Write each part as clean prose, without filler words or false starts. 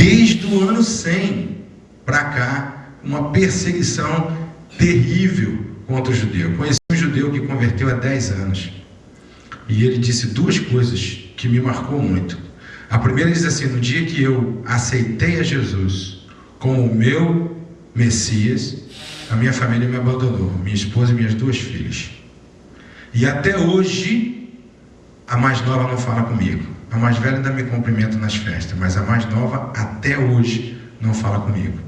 desde o ano 100 para cá, uma perseguição terrível contra o judeu. Conheci um judeu que converteu há 10 anos, e ele disse duas coisas que me marcou muito. A primeira diz assim: no dia que eu aceitei a Jesus como o meu Messias, a minha família me abandonou, minha esposa e minhas 2 filhas. E até hoje, a mais nova não fala comigo. A mais velha ainda me cumprimenta nas festas, mas a mais nova até hoje não fala comigo.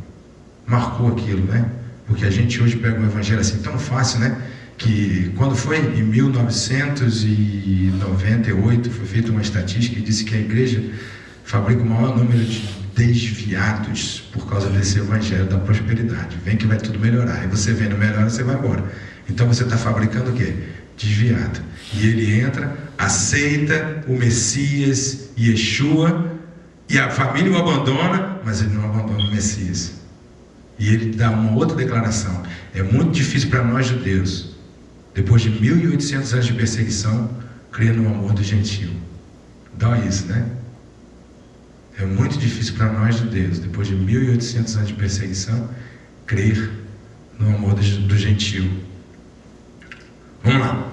Marcou aquilo, né? Porque a gente hoje pega um evangelho assim tão fácil, né? Que quando foi em 1998, foi feita uma estatística que disse que a igreja fabrica o maior número de desviados por causa desse evangelho da prosperidade. Vem que vai tudo melhorar. E você vendo melhora, você vai embora. Então você está fabricando o quê? Desviado. E ele entra, aceita o Messias, Yeshua, e a família o abandona, mas ele não abandona o Messias. E ele dá uma outra declaração: é muito difícil para nós judeus, depois de 1800 anos de perseguição, crer no amor do gentio. Dói isso, né? É muito difícil para nós judeus, depois de 1800 anos de perseguição, crer no amor do gentio. Vamos lá.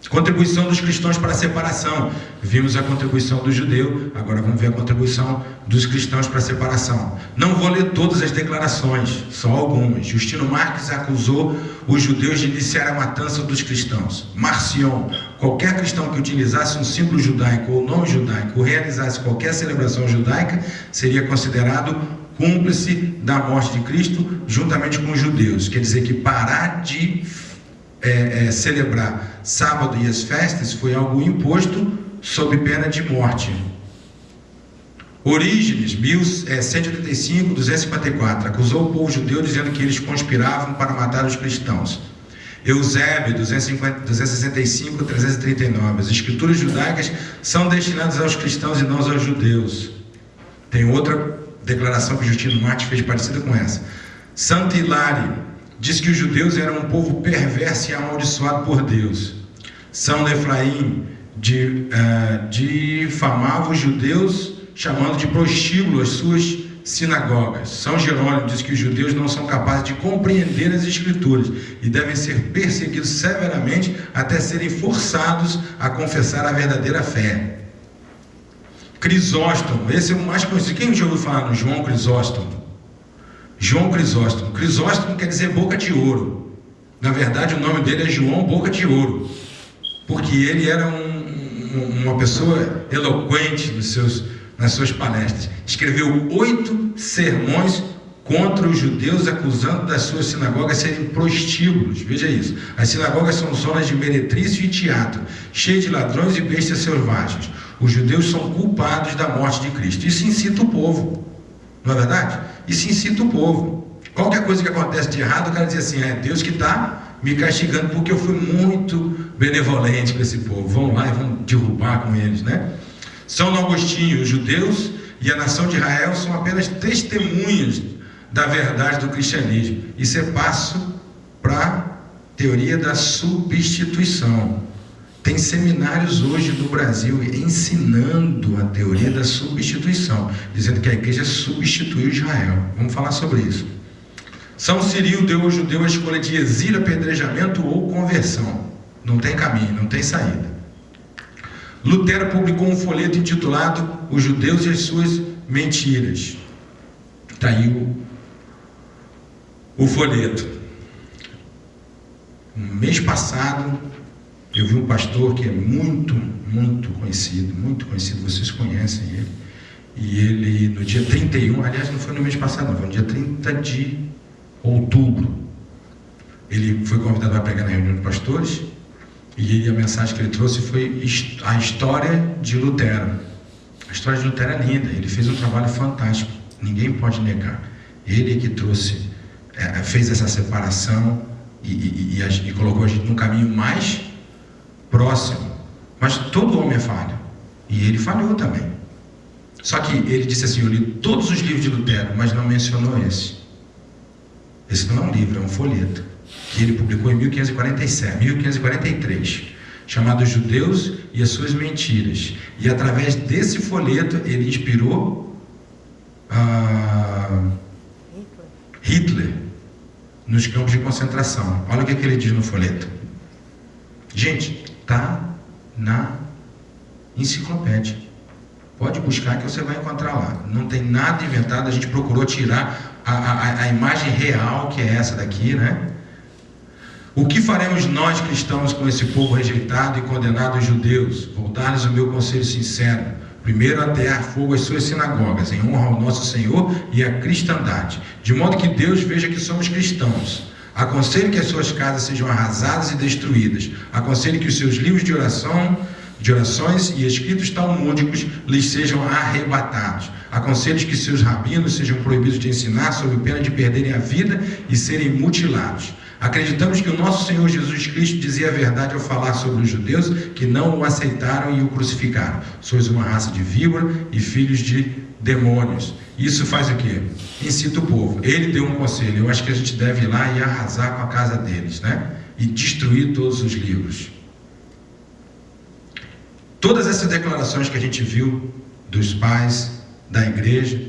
Contribuição dos cristãos para a separação. Vimos a contribuição do judeu, agora vamos ver a contribuição dos cristãos para a separação. Não vou ler todas as declarações, só algumas. Justino Marques acusou os judeus de iniciar a matança dos cristãos. Marcion: qualquer cristão que utilizasse um símbolo judaico ou nome judaico, ou realizasse qualquer celebração judaica, seria considerado cúmplice da morte de Cristo, juntamente com os judeus. Quer dizer que parar de celebrar sábado e as festas foi algo imposto sob pena de morte. Orígenes, 185, 254, acusou o povo judeu dizendo que eles conspiravam para matar os cristãos. Eusébio, 265, 339, as escrituras judaicas são destinadas aos cristãos e não aos judeus. Tem outra declaração que Justino Marques fez parecida com essa. Santo Hilário diz que os judeus eram um povo perverso e amaldiçoado por Deus. São Efraim difamava os judeus, chamando de prostíbulo as suas sinagogas. São Jerônimo diz que os judeus não são capazes de compreender as escrituras e devem ser perseguidos severamente até serem forçados a confessar a verdadeira fé. Crisóstomo, esse é o mais conhecido. Quem já ouviu falar no João Crisóstomo? João Crisóstomo. Crisóstomo quer dizer boca de ouro. Na verdade, o nome dele é João Boca de Ouro, porque ele era uma pessoa eloquente nas suas palestras. Escreveu 8 sermões contra os judeus, acusando das suas sinagogas serem prostíbulos. Veja isso. As sinagogas são zonas de meretrício e teatro, cheias de ladrões e bestas selvagens. Os judeus são culpados da morte de Cristo. Isso incita o povo. Não é verdade? Isso incita o povo. Qualquer coisa que acontece de errado, o cara diz assim: é Deus que está me castigando porque eu fui muito benevolente com esse povo. Vamos lá e vamos derrubar com eles, né? São Agostinho: os judeus e a nação de Israel são apenas testemunhas da verdade do cristianismo. Isso é passo para a teoria da substituição. Tem seminários hoje no Brasil ensinando a teoria da substituição, dizendo que a igreja substituiu Israel. Vamos falar sobre isso. São Cirilo deu ao judeu a escolha de exílio, apedrejamento ou conversão. Não tem caminho, não tem saída. Lutero publicou um folheto intitulado Os Judeus e as Suas Mentiras. Está aí o folheto. No mês passado, eu vi um pastor que é muito conhecido, vocês conhecem ele, e ele no dia 31, aliás não foi no mês passado, não, foi no dia 30 de outubro, ele foi convidado para pregar na reunião de pastores, e a mensagem que ele trouxe foi a história de Lutero. A história de Lutero é linda, ele fez um trabalho fantástico, ninguém pode negar. Ele é que trouxe, fez essa separação e colocou a gente num caminho mais próximo. Mas todo homem é falho, e ele falhou também. Só que ele disse assim: eu li todos os livros de Lutero, mas não mencionou esse. Esse não é um livro, é um folheto que ele publicou em 1543, chamado Judeus e as Suas Mentiras. E através desse folheto ele inspirou Hitler nos campos de concentração. Olha o que ele diz no folheto. Gente, está na enciclopédia. Pode buscar que você vai encontrar lá. Não tem nada inventado. A gente procurou tirar a imagem real, que é essa daqui, né? O que faremos nós cristãos com esse povo rejeitado e condenado, os judeus? Voltar-lhes o meu conselho sincero. Primeiro, atear fogo às suas sinagogas, em honra ao nosso Senhor e à cristandade, de modo que Deus veja que somos cristãos. Aconselho que as suas casas sejam arrasadas e destruídas. Aconselho que os seus livros de orações e escritos talmúdicos lhes sejam arrebatados. Aconselho que seus rabinos sejam proibidos de ensinar, sob pena de perderem a vida e serem mutilados. Acreditamos que o nosso Senhor Jesus Cristo dizia a verdade ao falar sobre os judeus que não o aceitaram e o crucificaram. Sois uma raça de víbora e filhos de demônios. Isso faz o quê? Incita o povo. Ele deu um conselho. Eu acho que a gente deve ir lá e arrasar com a casa deles, né? E destruir todos os livros. Todas essas declarações que a gente viu dos pais, da igreja,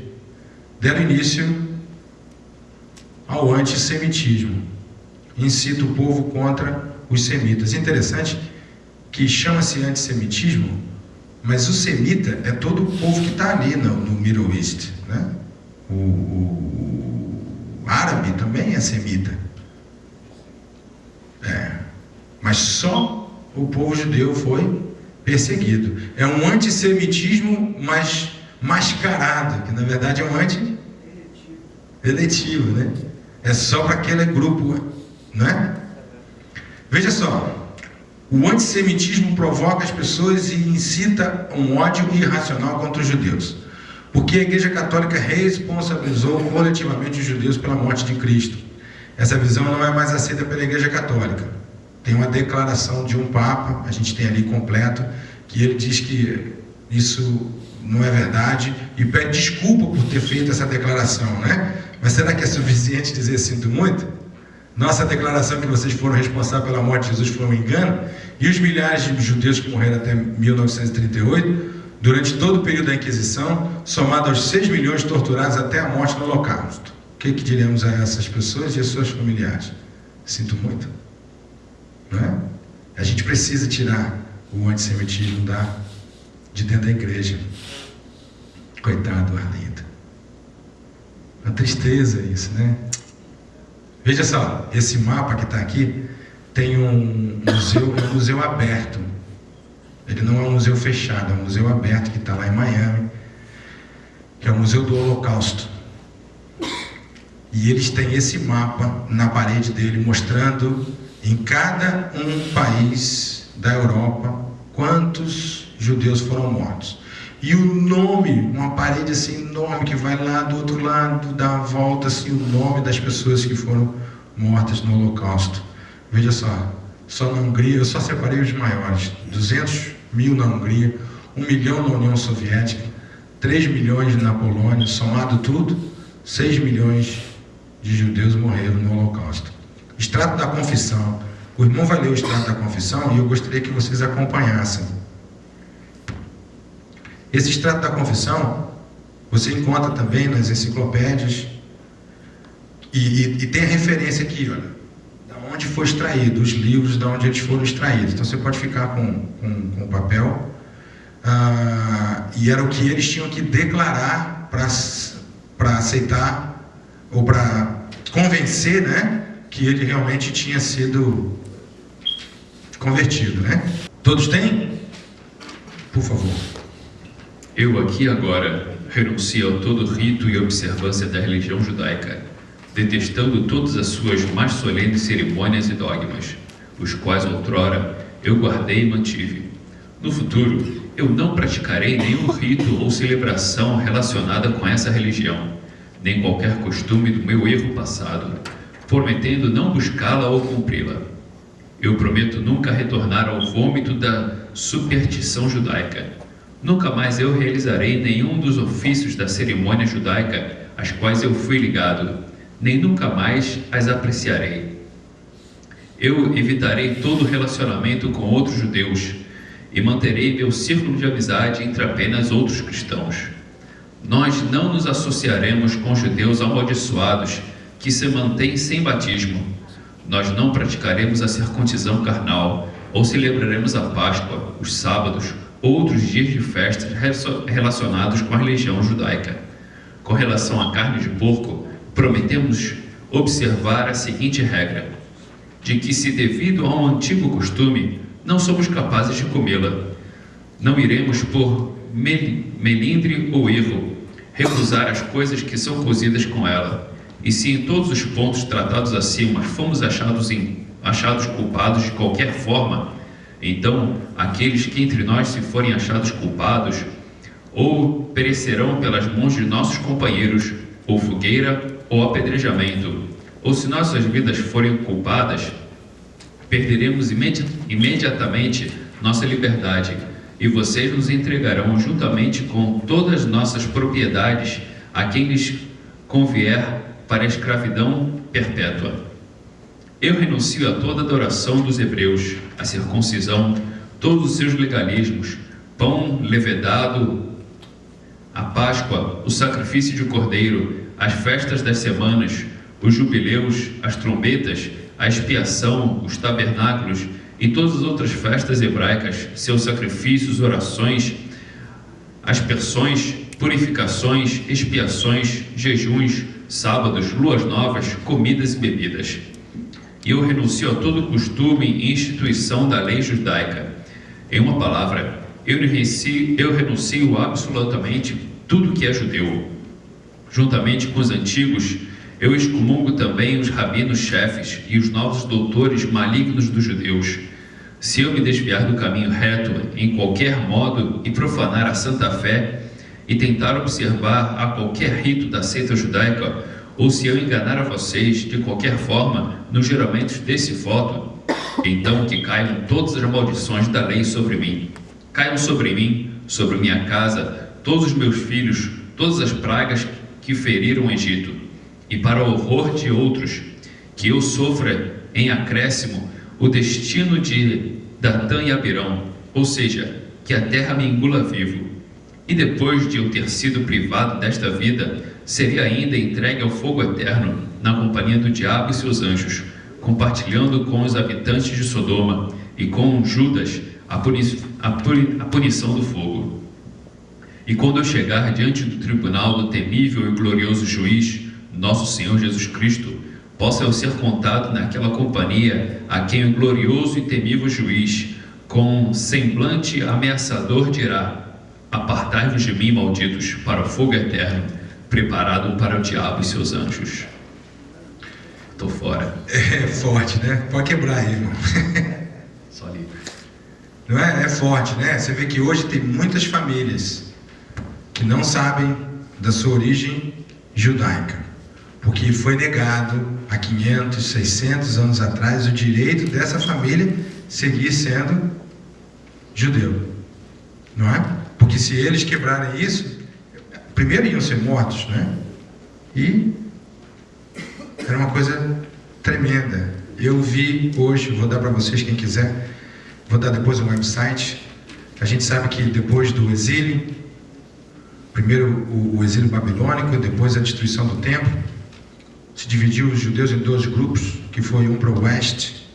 deram início ao antissemitismo. Incita o povo contra os semitas. Interessante que chama-se antissemitismo, mas o semita é todo o povo que está ali no Middle East, né? O árabe também é semita. Mas só o povo judeu foi perseguido. É um antissemitismo, mas mascarado, que na verdade é um anti-eletivo, né? É só para aquele grupo, né? Veja só, o antissemitismo provoca as pessoas e incita um ódio irracional contra os judeus, porque a Igreja Católica responsabilizou coletivamente os judeus pela morte de Cristo. Essa visão não é mais aceita pela Igreja Católica. Tem uma declaração de um Papa, a gente tem ali completo, que ele diz que isso não é verdade e pede desculpa por ter feito essa declaração, né? Mas será que é suficiente dizer sinto muito? Nossa declaração que vocês foram responsáveis pela morte de Jesus foi um engano? E os milhares de judeus que morreram até 1938, durante todo o período da Inquisição, somado aos 6 milhões torturados até a morte no Holocausto. O que diremos a essas pessoas e a seus familiares? Sinto muito. Não é? A gente precisa tirar o antissemitismo de dentro da igreja. Coitado, Arlindo. Uma tristeza isso, né? Veja só, esse mapa que está aqui tem um museu aberto. Ele não é um museu fechado, é um museu aberto que está lá em Miami, que é o Museu do Holocausto. E eles têm esse mapa na parede dele, mostrando em cada um país da Europa quantos judeus foram mortos. E o nome, uma parede assim enorme que vai lá do outro lado, dá uma volta assim, o nome das pessoas que foram mortas no Holocausto. Veja só na Hungria, eu só separei os maiores, 200 mil na Hungria, 1 milhão na União Soviética, 3 milhões na Polônia, somado tudo, 6 milhões de judeus morreram no Holocausto. Extrato da Confissão. O irmão vai ler o extrato da Confissão e eu gostaria que vocês acompanhassem. Esse extrato da Confissão você encontra também nas enciclopédias e tem a referência aqui, olha, da onde foi extraído, os livros da onde eles foram extraídos. Então você pode ficar com o papel. E era o que eles tinham que declarar para aceitar ou para convencer, né, que ele realmente tinha sido convertido, né? Todos têm? Por favor. Eu aqui agora renuncio a todo rito e observância da religião judaica, detestando todas as suas mais solenes cerimônias e dogmas, os quais outrora eu guardei e mantive. No futuro, eu não praticarei nenhum rito ou celebração relacionada com essa religião, nem qualquer costume do meu erro passado, prometendo não buscá-la ou cumpri-la. Eu prometo nunca retornar ao vômito da superstição judaica. Nunca mais eu realizarei nenhum dos ofícios da cerimônia judaica às quais eu fui ligado, nem nunca mais as apreciarei. Eu evitarei todo relacionamento com outros judeus e manterei meu círculo de amizade entre apenas outros cristãos. Nós não nos associaremos com judeus amaldiçoados que se mantêm sem batismo. Nós não praticaremos a circuncisão carnal ou celebraremos a Páscoa, os sábados ou outros dias de festas relacionados com a religião judaica. Com relação à carne de porco, prometemos observar a seguinte regra: de que, se devido a um antigo costume, não somos capazes de comê-la, não iremos por melindre ou erro recusar as coisas que são cozidas com ela. E se em todos os pontos tratados acima fomos achados culpados de qualquer forma, então aqueles que entre nós se forem achados culpados ou perecerão pelas mãos de nossos companheiros, ou fogueira, ou apedrejamento, ou se nossas vidas forem culpadas, perderemos imediatamente nossa liberdade, e vocês nos entregarão juntamente com todas as nossas propriedades a quem lhes convier para a escravidão perpétua. Eu renuncio a toda adoração dos hebreus, a circuncisão, todos os seus legalismos, pão levedado, a Páscoa, o sacrifício de cordeiro, as festas das semanas, os jubileus, as trombetas, a expiação, os tabernáculos e todas as outras festas hebraicas, seus sacrifícios, orações, aspersões, purificações, expiações, jejuns, sábados, luas novas, comidas e bebidas. E eu renuncio a todo costume e instituição da lei judaica. Em uma palavra, eu renuncio absolutamente tudo que é judeu. Juntamente com os antigos, eu excomungo também os rabinos-chefes e os novos doutores malignos dos judeus. Se eu me desviar do caminho reto em qualquer modo e profanar a santa fé e tentar observar a qualquer rito da seita judaica, ou se eu enganar a vocês de qualquer forma nos juramentos desse voto, então que caiam todas as maldições da lei sobre mim. Caiam sobre mim, sobre minha casa, todos os meus filhos, todas as pragas que feriram o Egito, e para o horror de outros, que eu sofra em acréscimo o destino de Datã e Abirão, ou seja, que a terra me engula vivo. E depois de eu ter sido privado desta vida, seria ainda entregue ao fogo eterno, na companhia do diabo e seus anjos, compartilhando com os habitantes de Sodoma e com Judas a punição do fogo. E quando eu chegar diante do tribunal do temível e glorioso juiz, nosso Senhor Jesus Cristo, possa eu ser contado naquela companhia a quem o glorioso e temível juiz, com semblante ameaçador, dirá: apartai-vos de mim, malditos, para o fogo eterno, preparado para o diabo e seus anjos. Estou fora. É forte, né? Pode quebrar aí, irmão. Só livre. Não é? É forte, né? Você vê que hoje tem muitas famílias que não sabem da sua origem judaica, porque foi negado há 500, 600 anos atrás o direito dessa família seguir sendo judeu, não é? Porque se eles quebrarem isso, primeiro iam ser mortos, né? E era uma coisa tremenda. Eu vi hoje, vou dar para vocês, quem quiser, vou dar depois um website. A gente sabe que depois do exílio, primeiro o exílio babilônico, depois a destruição do templo, se dividiu os judeus em dois grupos, que foi um para o oeste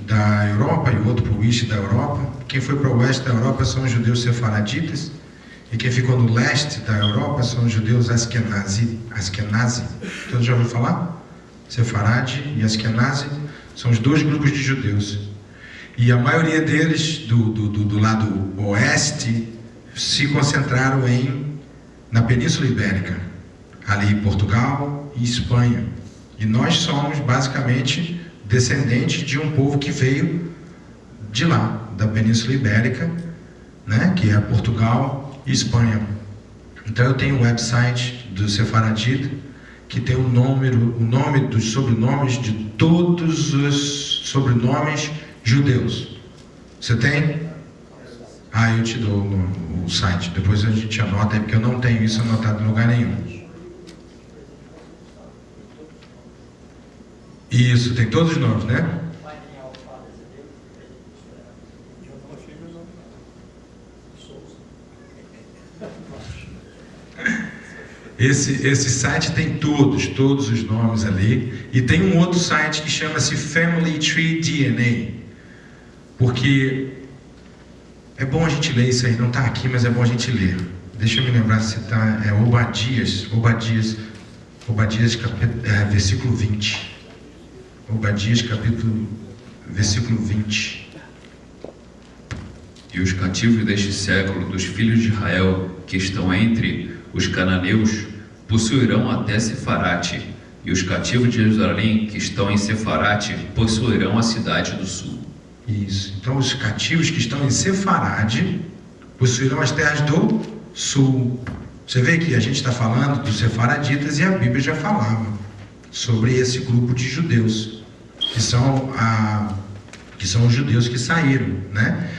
da Europa e o outro para o oeste da Europa. Quem foi para o oeste da Europa são os judeus sefaraditas, e quem ficou no leste da Europa são os judeus Askenazi. Todos já ouviram falar? Sefarade e Askenazi são os dois grupos de judeus. E a maioria deles, do lado oeste, se concentraram na Península Ibérica, ali em Portugal e Espanha. E nós somos basicamente descendentes de um povo que veio de lá, da Península Ibérica, né, que é Portugal e Espanha. Então eu tenho um website do Sefaradita que tem o nome dos sobrenomes de todos os sobrenomes judeus. Você tem? Ah, eu te dou o site, depois a gente anota aí, porque eu não tenho isso anotado em lugar nenhum. Isso, tem todos os nomes, né? Esse site tem todos os nomes ali. E tem um outro site que chama-se Family Tree DNA. Porque é bom a gente ler isso aí, não está aqui, mas é bom a gente ler. Deixa eu me lembrar se está, Obadias, versículo 20. Obadias, versículo 20. E os cativos deste século, dos filhos de Israel, que estão entre os cananeus, possuirão até Sefarate, e os cativos de Jerusalém, que estão em Sefarate, possuirão a cidade do sul. Isso. Então, os cativos que estão em Sefarade possuirão as terras do sul. Você vê que a gente está falando dos sefaraditas e a Bíblia já falava sobre esse grupo de judeus, que são os judeus que saíram, né?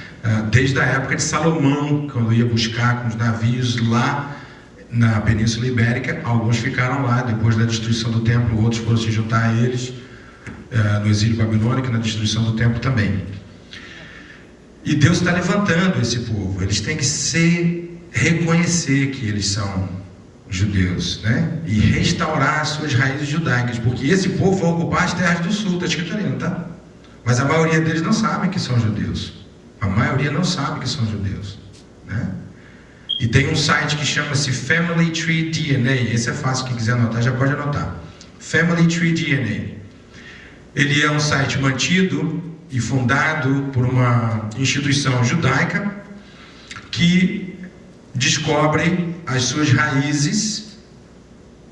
Desde a época de Salomão, quando ia buscar com os navios lá na Península Ibérica. Alguns ficaram lá depois da destruição do templo, outros foram se juntar a eles no exílio babilônico e na destruição do templo também. E Deus está levantando esse povo. Eles têm que reconhecer que eles são judeus, né? E restaurar as suas raízes judaicas, porque esse povo vai ocupar as terras do sul. Está escrito ali, não está? Mas a maioria deles não sabe que são judeus. A maioria não sabe que são judeus, né? E tem um site que chama-se Family Tree DNA. Esse é fácil, quem quiser anotar já pode anotar. Family Tree DNA. Ele é um site mantido e fundado por uma instituição judaica que descobre as suas raízes.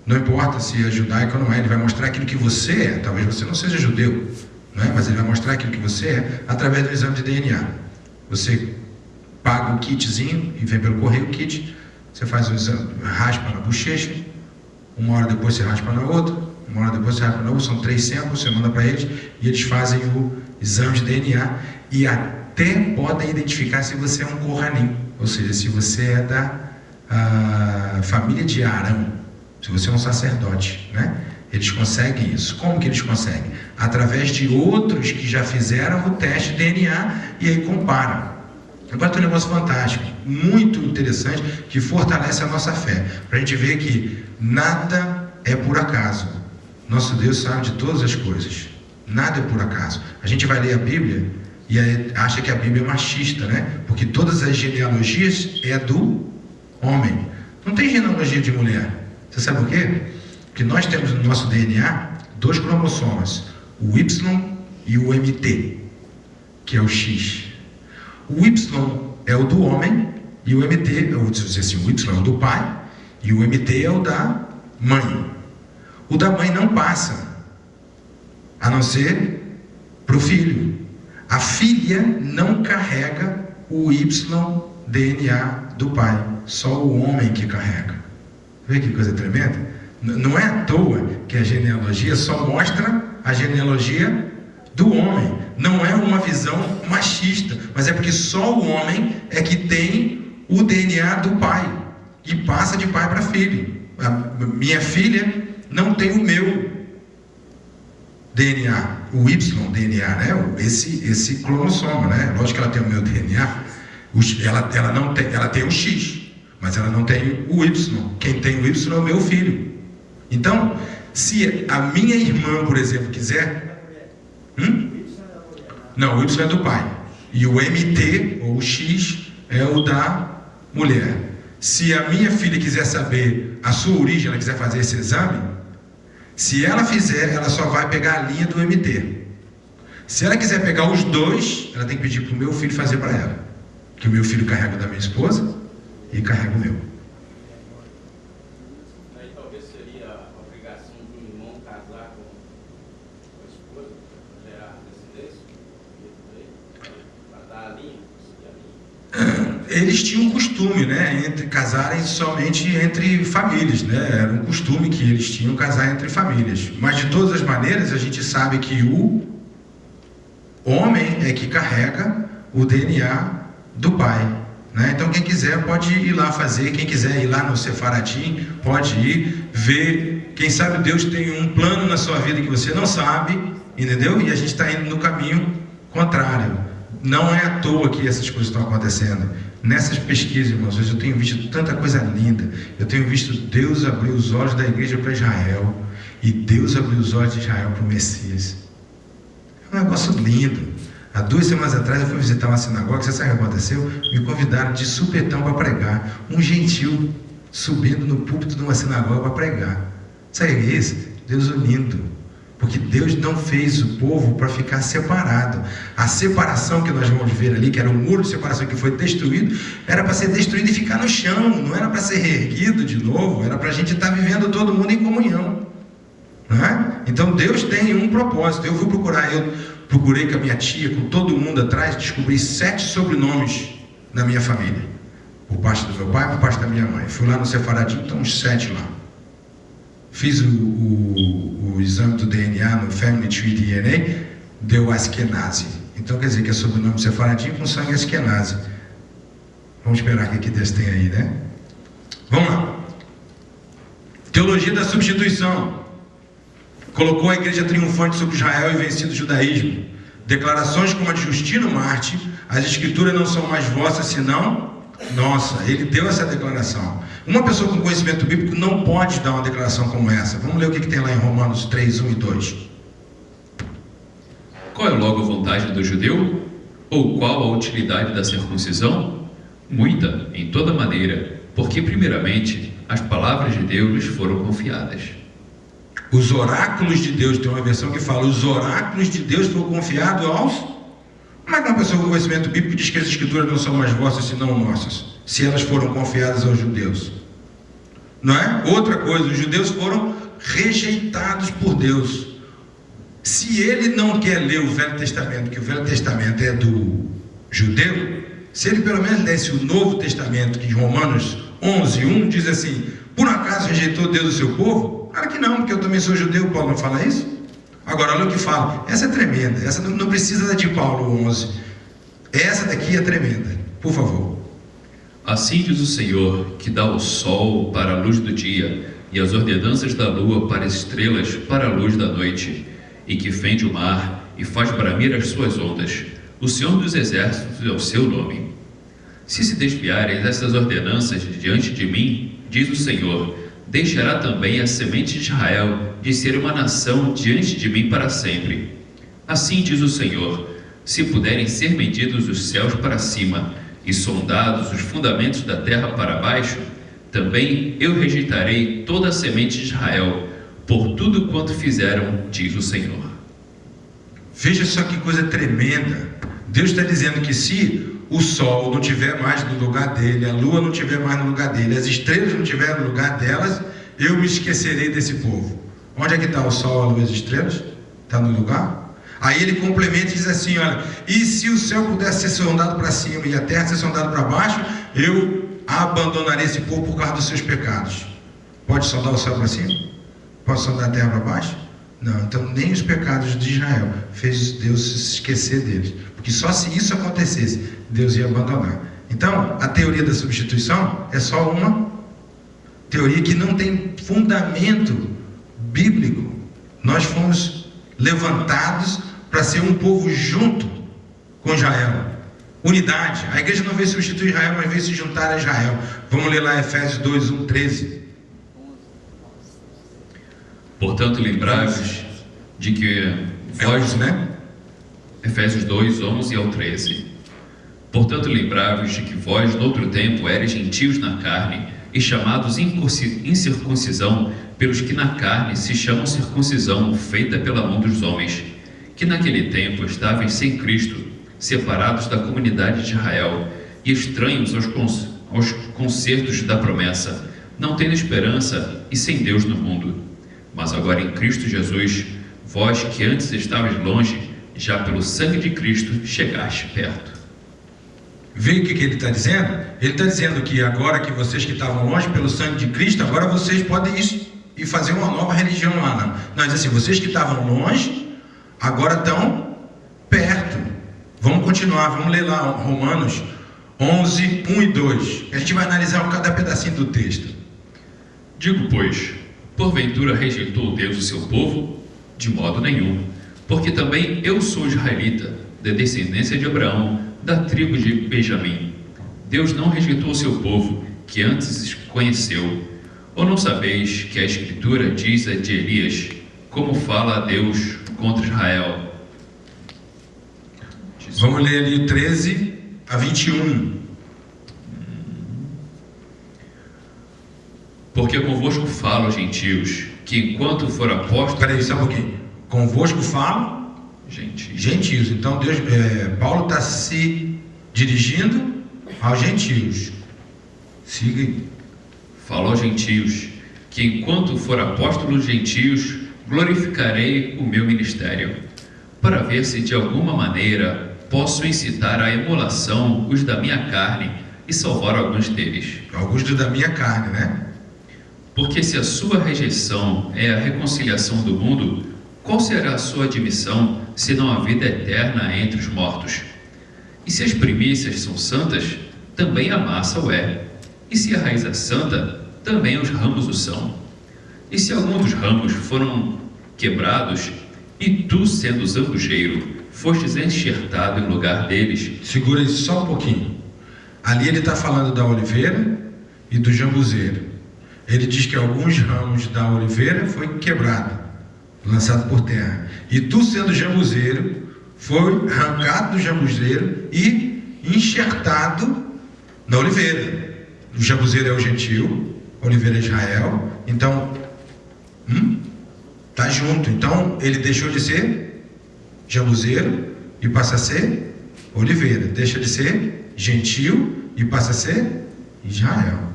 Não importa se é judaico ou não é, ele vai mostrar aquilo que você é. Talvez você não seja judeu, né? Mas ele vai mostrar aquilo que você é através do exame de DNA. Você paga um kitzinho e vem pelo correio o kit, você faz o exame, raspa na bochecha, uma hora depois você raspa na outra, uma hora depois você raspa na outra, são 3 samples, você manda para eles e eles fazem o exame de DNA e até podem identificar se você é um Kohanim, ou seja, se você é da família de Arão, se você é um sacerdote, né? Eles conseguem isso. Como que eles conseguem? Através de outros que já fizeram o teste de DNA e aí comparam. Agora tem um negócio fantástico, muito interessante, que fortalece a nossa fé. Para a gente ver que nada é por acaso. Nosso Deus sabe de todas as coisas. Nada é por acaso. A gente vai ler a Bíblia e acha que a Bíblia é machista, né? Porque todas as genealogias é do homem. Não tem genealogia de mulher. Você sabe por quê? Porque nós temos no nosso DNA 2 cromossomas, o Y e o MT, que é o X. O Y é o do homem e o MT, ou dizer assim, o Y é o do pai e o MT é o da mãe. O da mãe não passa, a não ser para o filho. A filha não carrega o Y DNA do pai, só o homem que carrega. Vê que coisa tremenda? Não é à toa que a genealogia só mostra a genealogia do homem. Não é uma visão machista, mas é porque só o homem é que tem o DNA do pai e passa de pai para filho. A minha filha não tem o meu DNA, o Y-DNA, né? Esse cromossoma, né? Lógico que ela tem o meu DNA, ela não tem, ela tem o X, mas ela não tem o Y. Quem tem o Y é o meu filho. Então, se a minha irmã, por exemplo, quiser... Não, o Y é do pai. E o MT, ou o X, é o da mulher. Se a minha filha quiser saber a sua origem, ela quiser fazer esse exame, se ela fizer, ela só vai pegar a linha do MT. Se ela quiser pegar os dois, ela tem que pedir para o meu filho fazer para ela. Que o meu filho carrega o da minha esposa e carrega o meu. Aí talvez seria a obrigação de um irmão casar com a esposa para gerar descendência, para dar a linha, Eles tinham um costume, né, entre casarem somente entre famílias, né? Era um costume que eles tinham casar entre famílias. Mas de todas as maneiras a gente sabe que o homem é que carrega o DNA do pai, né? Então quem quiser pode ir lá fazer, quem quiser ir lá no Sefaradim pode ir ver. Quem sabe Deus tem um plano na sua vida que você não sabe, entendeu? E a gente está indo no caminho contrário. Não é à toa que essas coisas estão acontecendo. Nessas pesquisas, irmãos, eu tenho visto tanta coisa linda. Eu tenho visto Deus abrir os olhos da igreja para Israel e Deus abrir os olhos de Israel para o Messias. É um negócio lindo. Há 2 semanas atrás eu fui visitar uma sinagoga. Você sabe o que aconteceu? Me convidaram de supetão para pregar. Um gentil subindo no púlpito de uma sinagoga para pregar. Sabe o que é isso? Deus unindo. Porque Deus não fez o povo para ficar separado. A separação que nós vamos ver ali, que era o muro de separação que foi destruído, era para ser destruído e ficar no chão, não era para ser reerguido de novo, era para a gente estar vivendo todo mundo em comunhão. Não é? Então Deus tem um propósito. Eu procurei com a minha tia, com todo mundo atrás, descobri 7 sobrenomes na minha família. Por parte do meu pai, por parte da minha mãe. Fui lá no Sephardim, estão uns 7 lá. Fiz o exame do DNA no Family Tree DNA, deu Askenazi. Então quer dizer que é sobrenome Sephardim com sangue Askenazi. Vamos esperar que Deus tem aí, né? Vamos lá. Teologia da substituição. Colocou a igreja triunfante sobre Israel e vencido o judaísmo. Declarações como a de Justino Marte: as escrituras não são mais vossas senão nossa. Ele deu essa declaração. Uma pessoa com conhecimento bíblico não pode dar uma declaração como essa. Vamos ler o que tem lá em Romanos 3, 1 e 2. Qual é logo a vantagem do judeu? Ou qual a utilidade da circuncisão? Muita, em toda maneira, porque primeiramente as palavras de Deus lhes foram confiadas. Os oráculos de Deus, tem uma versão que fala, os oráculos de Deus foram confiados aos... Como é que uma pessoa com conhecimento bíblico diz que as escrituras não são mais vossas senão nossas, se elas foram confiadas aos judeus? Não é? Outra coisa, os judeus foram rejeitados por Deus. Se ele não quer ler o Velho Testamento, que o Velho Testamento é do judeu, se ele pelo menos desse o Novo Testamento, que em Romanos 11, 1 diz assim: por acaso rejeitou Deus o seu povo? Claro que não, porque eu também sou judeu. Paulo não fala isso? Agora olha o que fala. Essa é tremenda. Essa não precisa da de Paulo 11. Essa daqui é tremenda. Por favor. Assim diz o Senhor, que dá o sol para a luz do dia e as ordenanças da lua para as estrelas para a luz da noite, e que fende o mar e faz bramir as suas ondas. O Senhor dos exércitos é o seu nome. Se se desviarem essas ordenanças diante de mim, diz o Senhor, deixará também a semente de Israel de ser uma nação diante de mim para sempre. Assim diz o Senhor, se puderem ser medidos os céus para cima e sondados os fundamentos da terra para baixo, também eu rejeitarei toda a semente de Israel, por tudo quanto fizeram, diz o Senhor. Veja só que coisa tremenda. Deus está dizendo que se o sol não tiver mais no lugar dele, a lua não tiver mais no lugar dele, as estrelas não tiverem no lugar delas, eu me esquecerei desse povo. Onde é que está o sol, a lua e as estrelas? Está no lugar? Aí ele complementa e diz assim, olha, e se o céu pudesse ser sondado para cima e a terra ser sondada para baixo, eu abandonarei esse povo por causa dos seus pecados. Pode sondar o céu para cima? Pode sondar a terra para baixo? Não, então nem os pecados de Israel fez Deus se esquecer deles, porque só se isso acontecesse, Deus ia abandonar. Então, a teoria da substituição é só uma teoria que não tem fundamento bíblico. Nós fomos levantados para ser um povo junto com Israel, unidade. A igreja não veio substituir Israel, mas veio se juntar a Israel. Vamos ler lá Efésios 2, 1, 13. Portanto, lembrai-vos de que vós, Efésios 2, 11 ao 13. Portanto, lembrai-vos de que vós, noutro tempo, eres gentios na carne e chamados incircuncisão pelos que na carne se chamam circuncisão, feita pela mão dos homens, que naquele tempo estáveis sem Cristo, separados da comunidade de Israel e estranhos aos concertos da promessa, não tendo esperança e sem Deus no mundo. Mas agora em Cristo Jesus, vós que antes estavais longe, já pelo sangue de Cristo chegaste perto. Vê o que ele está dizendo? Ele está dizendo que agora que vocês que estavam longe pelo sangue de Cristo, agora vocês podem ir e fazer uma nova religião lá. Não, diz assim, vocês que estavam longe, agora estão perto. Vamos continuar, vamos ler lá Romanos 11, 1 e 2. A gente vai analisar cada pedacinho do texto. Digo, pois, porventura rejeitou Deus o seu povo? De modo nenhum, porque também eu sou israelita, da descendência de Abraão, da tribo de Benjamim. Deus não rejeitou o seu povo, que antes conheceu. Ou não sabeis que a Escritura diz a de Elias, como fala a Deus contra Israel? Vamos ler ali o 13 a 21. Porque convosco falo, gentios, que enquanto for apóstolo... Peraí, só um pouquinho. Convosco falo, gentios. Então Paulo está se dirigindo aos gentios. Siga aí. Falo aos gentios, que enquanto for apóstolo dos gentios, glorificarei o meu ministério, para ver se de alguma maneira posso incitar à emulação os da minha carne e salvar alguns deles. Alguns da minha carne, né? Porque se a sua rejeição é a reconciliação do mundo, qual será a sua admissão, senão a vida eterna entre os mortos? E se as primícias são santas, também a massa o é. E se a raiz é santa, também os ramos o são. E se algum dos ramos foram quebrados, e tu, sendo zambujeiro, fostes enxertado em lugar deles... Segura isso só um pouquinho. Ali ele está falando da oliveira e do jambuzeiro. Ele diz que alguns ramos da oliveira foi quebrado, lançado por terra. E tu, sendo jambuzeiro, foi arrancado do jambuzeiro e enxertado na oliveira. O jambuzeiro é o gentio, a oliveira é Israel. Então, tá junto. Então, ele deixou de ser jambuzeiro e passa a ser oliveira. Deixa de ser gentio e passa a ser Israel.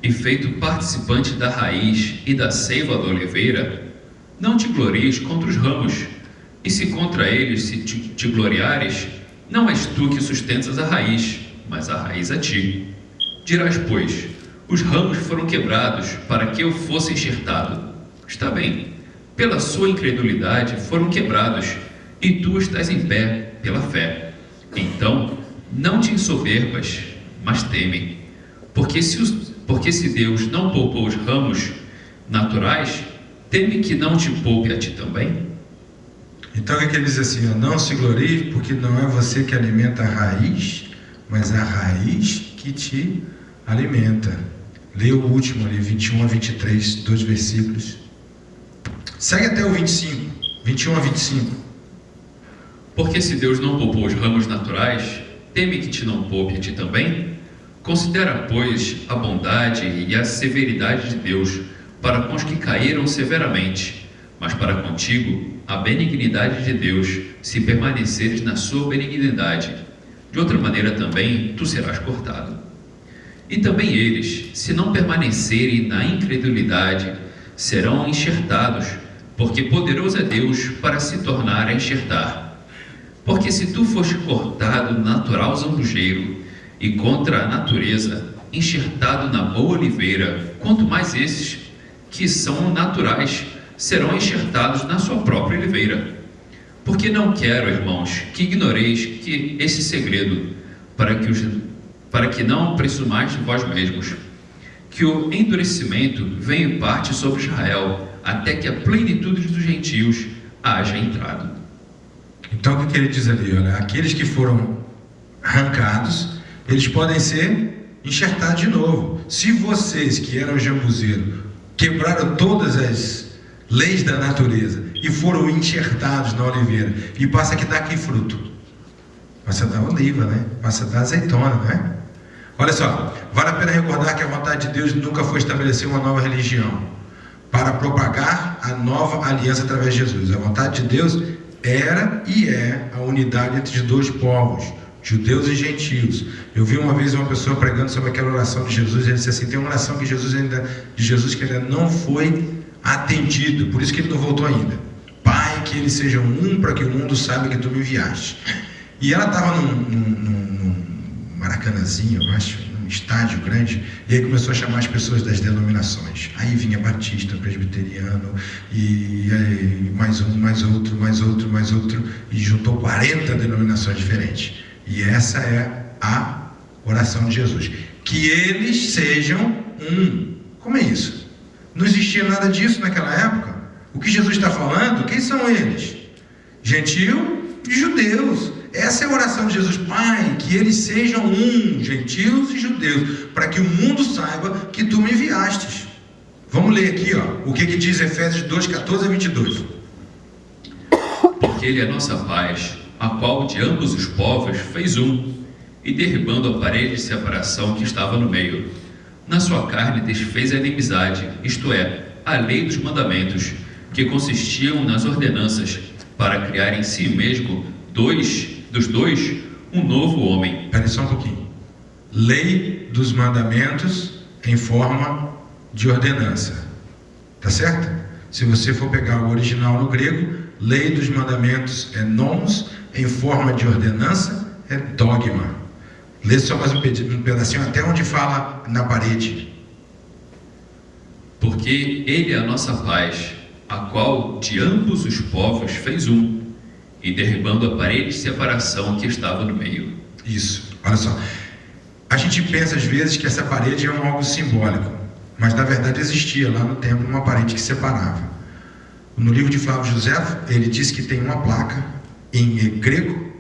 E feito participante da raiz e da seiva da oliveira, não te glories contra os ramos, e se contra eles se te gloriares, não és tu que sustentas a raiz, mas a raiz a ti. Dirás, pois, os ramos foram quebrados para que eu fosse enxertado. Está bem, pela sua incredulidade foram quebrados, e tu estás em pé pela fé. Então, não te ensoberbas, mas teme, porque se Deus não poupou os ramos naturais, teme que não te poupe a ti também? Então o que ele diz assim? Não se glorie, porque não é você que alimenta a raiz, mas a raiz que te alimenta. Leia o último ali, 21 a 23, 2 versículos. Segue até o 25, 21 a 25. Porque se Deus não poupou os ramos naturais, teme que te não poupe a ti também? Considera, pois, a bondade e a severidade de Deus para com os que caíram severamente, mas para contigo a benignidade de Deus, se permaneceres na sua benignidade. De outra maneira também tu serás cortado. E também eles, se não permanecerem na incredulidade, serão enxertados, porque poderoso é Deus para se tornar a enxertar. Porque se tu foste cortado natural zambujeiro, e contra a natureza, enxertado na boa oliveira, quanto mais esses, que são naturais, serão enxertados na sua própria oliveira. Porque não quero, irmãos, que ignoreis que esse segredo, para que não presumais de vós mesmos, que o endurecimento vem em parte sobre Israel, até que a plenitude dos gentios haja entrado. Então o que ele diz ali? Olha, aqueles que foram arrancados, eles podem ser enxertados de novo. Se vocês que eram jambuzeiro quebraram todas as leis da natureza e foram enxertados na oliveira, e passa que dá aqui fruto, passa a dar oliva, né? Passa a dar azeitona, né? Olha só, vale a pena recordar que a vontade de Deus nunca foi estabelecer uma nova religião para propagar a nova aliança através de Jesus. A vontade de Deus era e é a unidade entre os dois povos, judeus e gentios. Eu vi uma vez uma pessoa pregando sobre aquela oração de Jesus, e ele disse assim: tem uma oração que Jesus que ainda não foi atendido, por isso que ele não voltou ainda. Pai, que eles sejam um, para que o mundo saiba que tu me enviaste. E ela estava num Maracanãzinho, eu acho, num estádio grande, e aí começou a chamar as pessoas das denominações. Aí vinha batista, presbiteriano, e aí mais um, mais outro, e juntou 40 denominações diferentes. E essa é a oração de Jesus: que eles sejam um. Como é isso? Não existia nada disso naquela época. O que Jesus está falando, quem são eles? Gentio e judeus. Essa é a oração de Jesus. Pai, que eles sejam um, gentios e judeus, para que o mundo saiba que tu me enviastes. Vamos ler aqui, ó, o que diz Efésios 2, 14 a 22. Porque ele é a nossa paz, a qual de ambos os povos fez um, e derribando a parede de separação que estava no meio, na sua carne desfez a inimizade, isto é, a lei dos mandamentos, que consistiam nas ordenanças, para criar em si mesmo dos dois um novo homem. Espera só um pouquinho. Lei dos mandamentos em forma de ordenança. Tá certo? Se você for pegar o original no grego, lei dos mandamentos é nons, em forma de ordenança é dogma. Lê só mais um pedacinho até onde fala na parede. Porque ele é a nossa paz, a qual de ambos os povos fez um, e derribando a parede de separação que estava no meio. Isso, olha só. A gente pensa às vezes que essa parede é algo simbólico, mas na verdade existia lá no templo uma parede que separava. No livro de Flávio Josefo, ele diz que tem uma placa em grego,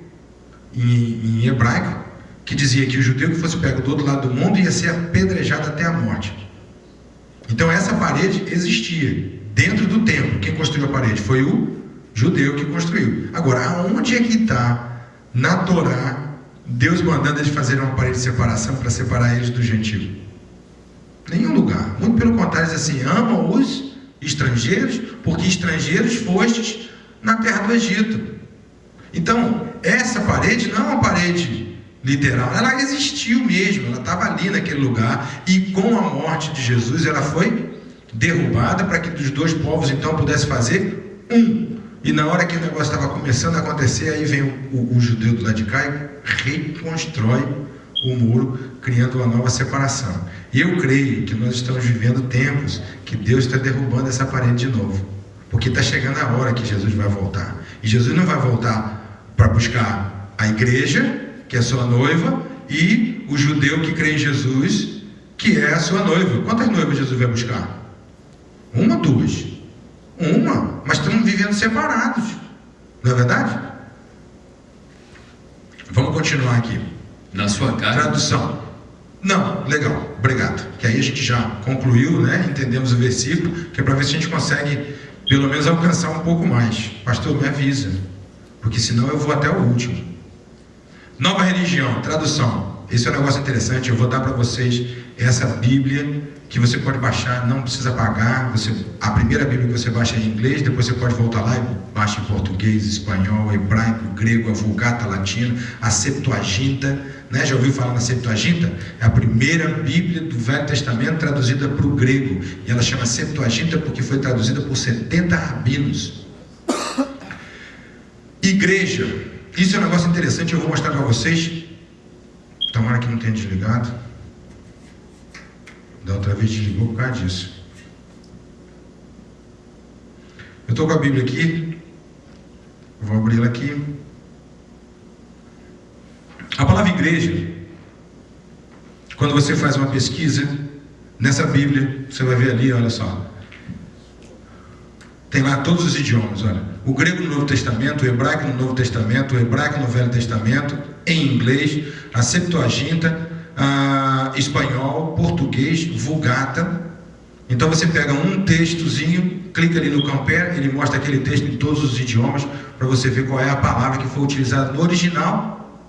em hebraico, que dizia que o judeu que fosse pego do outro lado do mundo ia ser apedrejado até a morte. Então essa parede existia dentro do templo. Quem construiu a parede foi o judeu que construiu. Agora, aonde é que está na Torá Deus mandando eles fazerem uma parede de separação para separar eles do gentio? Nenhum lugar. Muito pelo contrário, diz assim: ama os estrangeiros, porque estrangeiros fostes na terra do Egito. Então, essa parede não é uma parede literal, ela existiu mesmo, ela estava ali naquele lugar, e com a morte de Jesus ela foi derrubada para que dos dois povos então pudesse fazer um. E na hora que o negócio estava começando a acontecer, aí vem o judeu do lado de cá e reconstrói o muro, criando uma nova separação. E eu creio que nós estamos vivendo tempos que Deus está derrubando essa parede de novo, porque está chegando a hora que Jesus vai voltar. E Jesus não vai voltar para buscar a igreja, que é a sua noiva, e o judeu que crê em Jesus, que é a sua noiva. Quantas noivas Jesus vai buscar? Uma, duas? Uma, mas estamos vivendo separados, não é verdade? Vamos continuar aqui. Na sua carne. Tradução. Não, legal, obrigado. Que aí a gente já concluiu, né? Entendemos o versículo, que é para ver se a gente consegue pelo menos alcançar um pouco mais. Pastor, me avisa, porque senão eu vou até o último. Nova religião, tradução. Esse é um negócio interessante. Eu vou dar para vocês essa Bíblia que você pode baixar, não precisa pagar. A primeira Bíblia que você baixa é em inglês, depois você pode voltar lá e baixa em português, espanhol, hebraico, grego, a Vulgata Latina, a Septuaginta, né? Já ouviu falar na Septuaginta? É a primeira Bíblia do Velho Testamento traduzida para o grego, e ela chama Septuaginta porque foi traduzida por 70 rabinos. Igreja, isso é um negócio interessante, eu vou mostrar para vocês. Tomara que não tenha desligado. Da outra vez desligou por causa disso. Eu estou com a Bíblia aqui. Vou abri-la aqui. A palavra igreja, quando você faz uma pesquisa nessa Bíblia, você vai ver ali, olha só. Tem lá todos os idiomas, olha. O grego no Novo Testamento, o hebraico no Novo Testamento, o hebraico no Velho Testamento, em inglês, a Septuaginta, espanhol, português, Vulgata. Então você pega um textozinho, clica ali no Compare, ele mostra aquele texto em todos os idiomas, para você ver qual é a palavra que foi utilizada no original,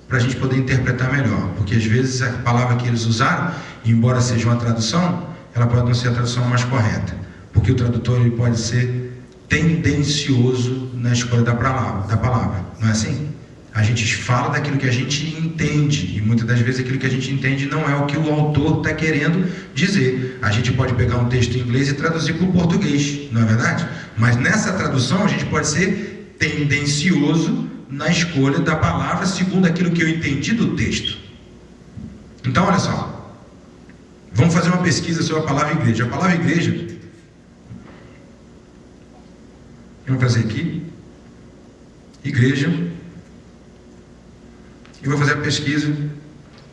para a gente poder interpretar melhor. Porque às vezes a palavra que eles usaram, embora seja uma tradução, ela pode não ser a tradução mais correta, porque o tradutor ele pode ser tendencioso na escolha da palavra, não é assim? A gente fala daquilo que a gente entende, e muitas das vezes aquilo que a gente entende não é o que o autor está querendo dizer. A gente pode pegar um texto em inglês e traduzir para o português, não é verdade? Mas nessa tradução a gente pode ser tendencioso na escolha da palavra segundo aquilo que eu entendi do texto. Então olha só, vamos fazer uma pesquisa sobre a palavra igreja. A palavra igreja, vamos fazer aqui, igreja. E vou fazer a pesquisa.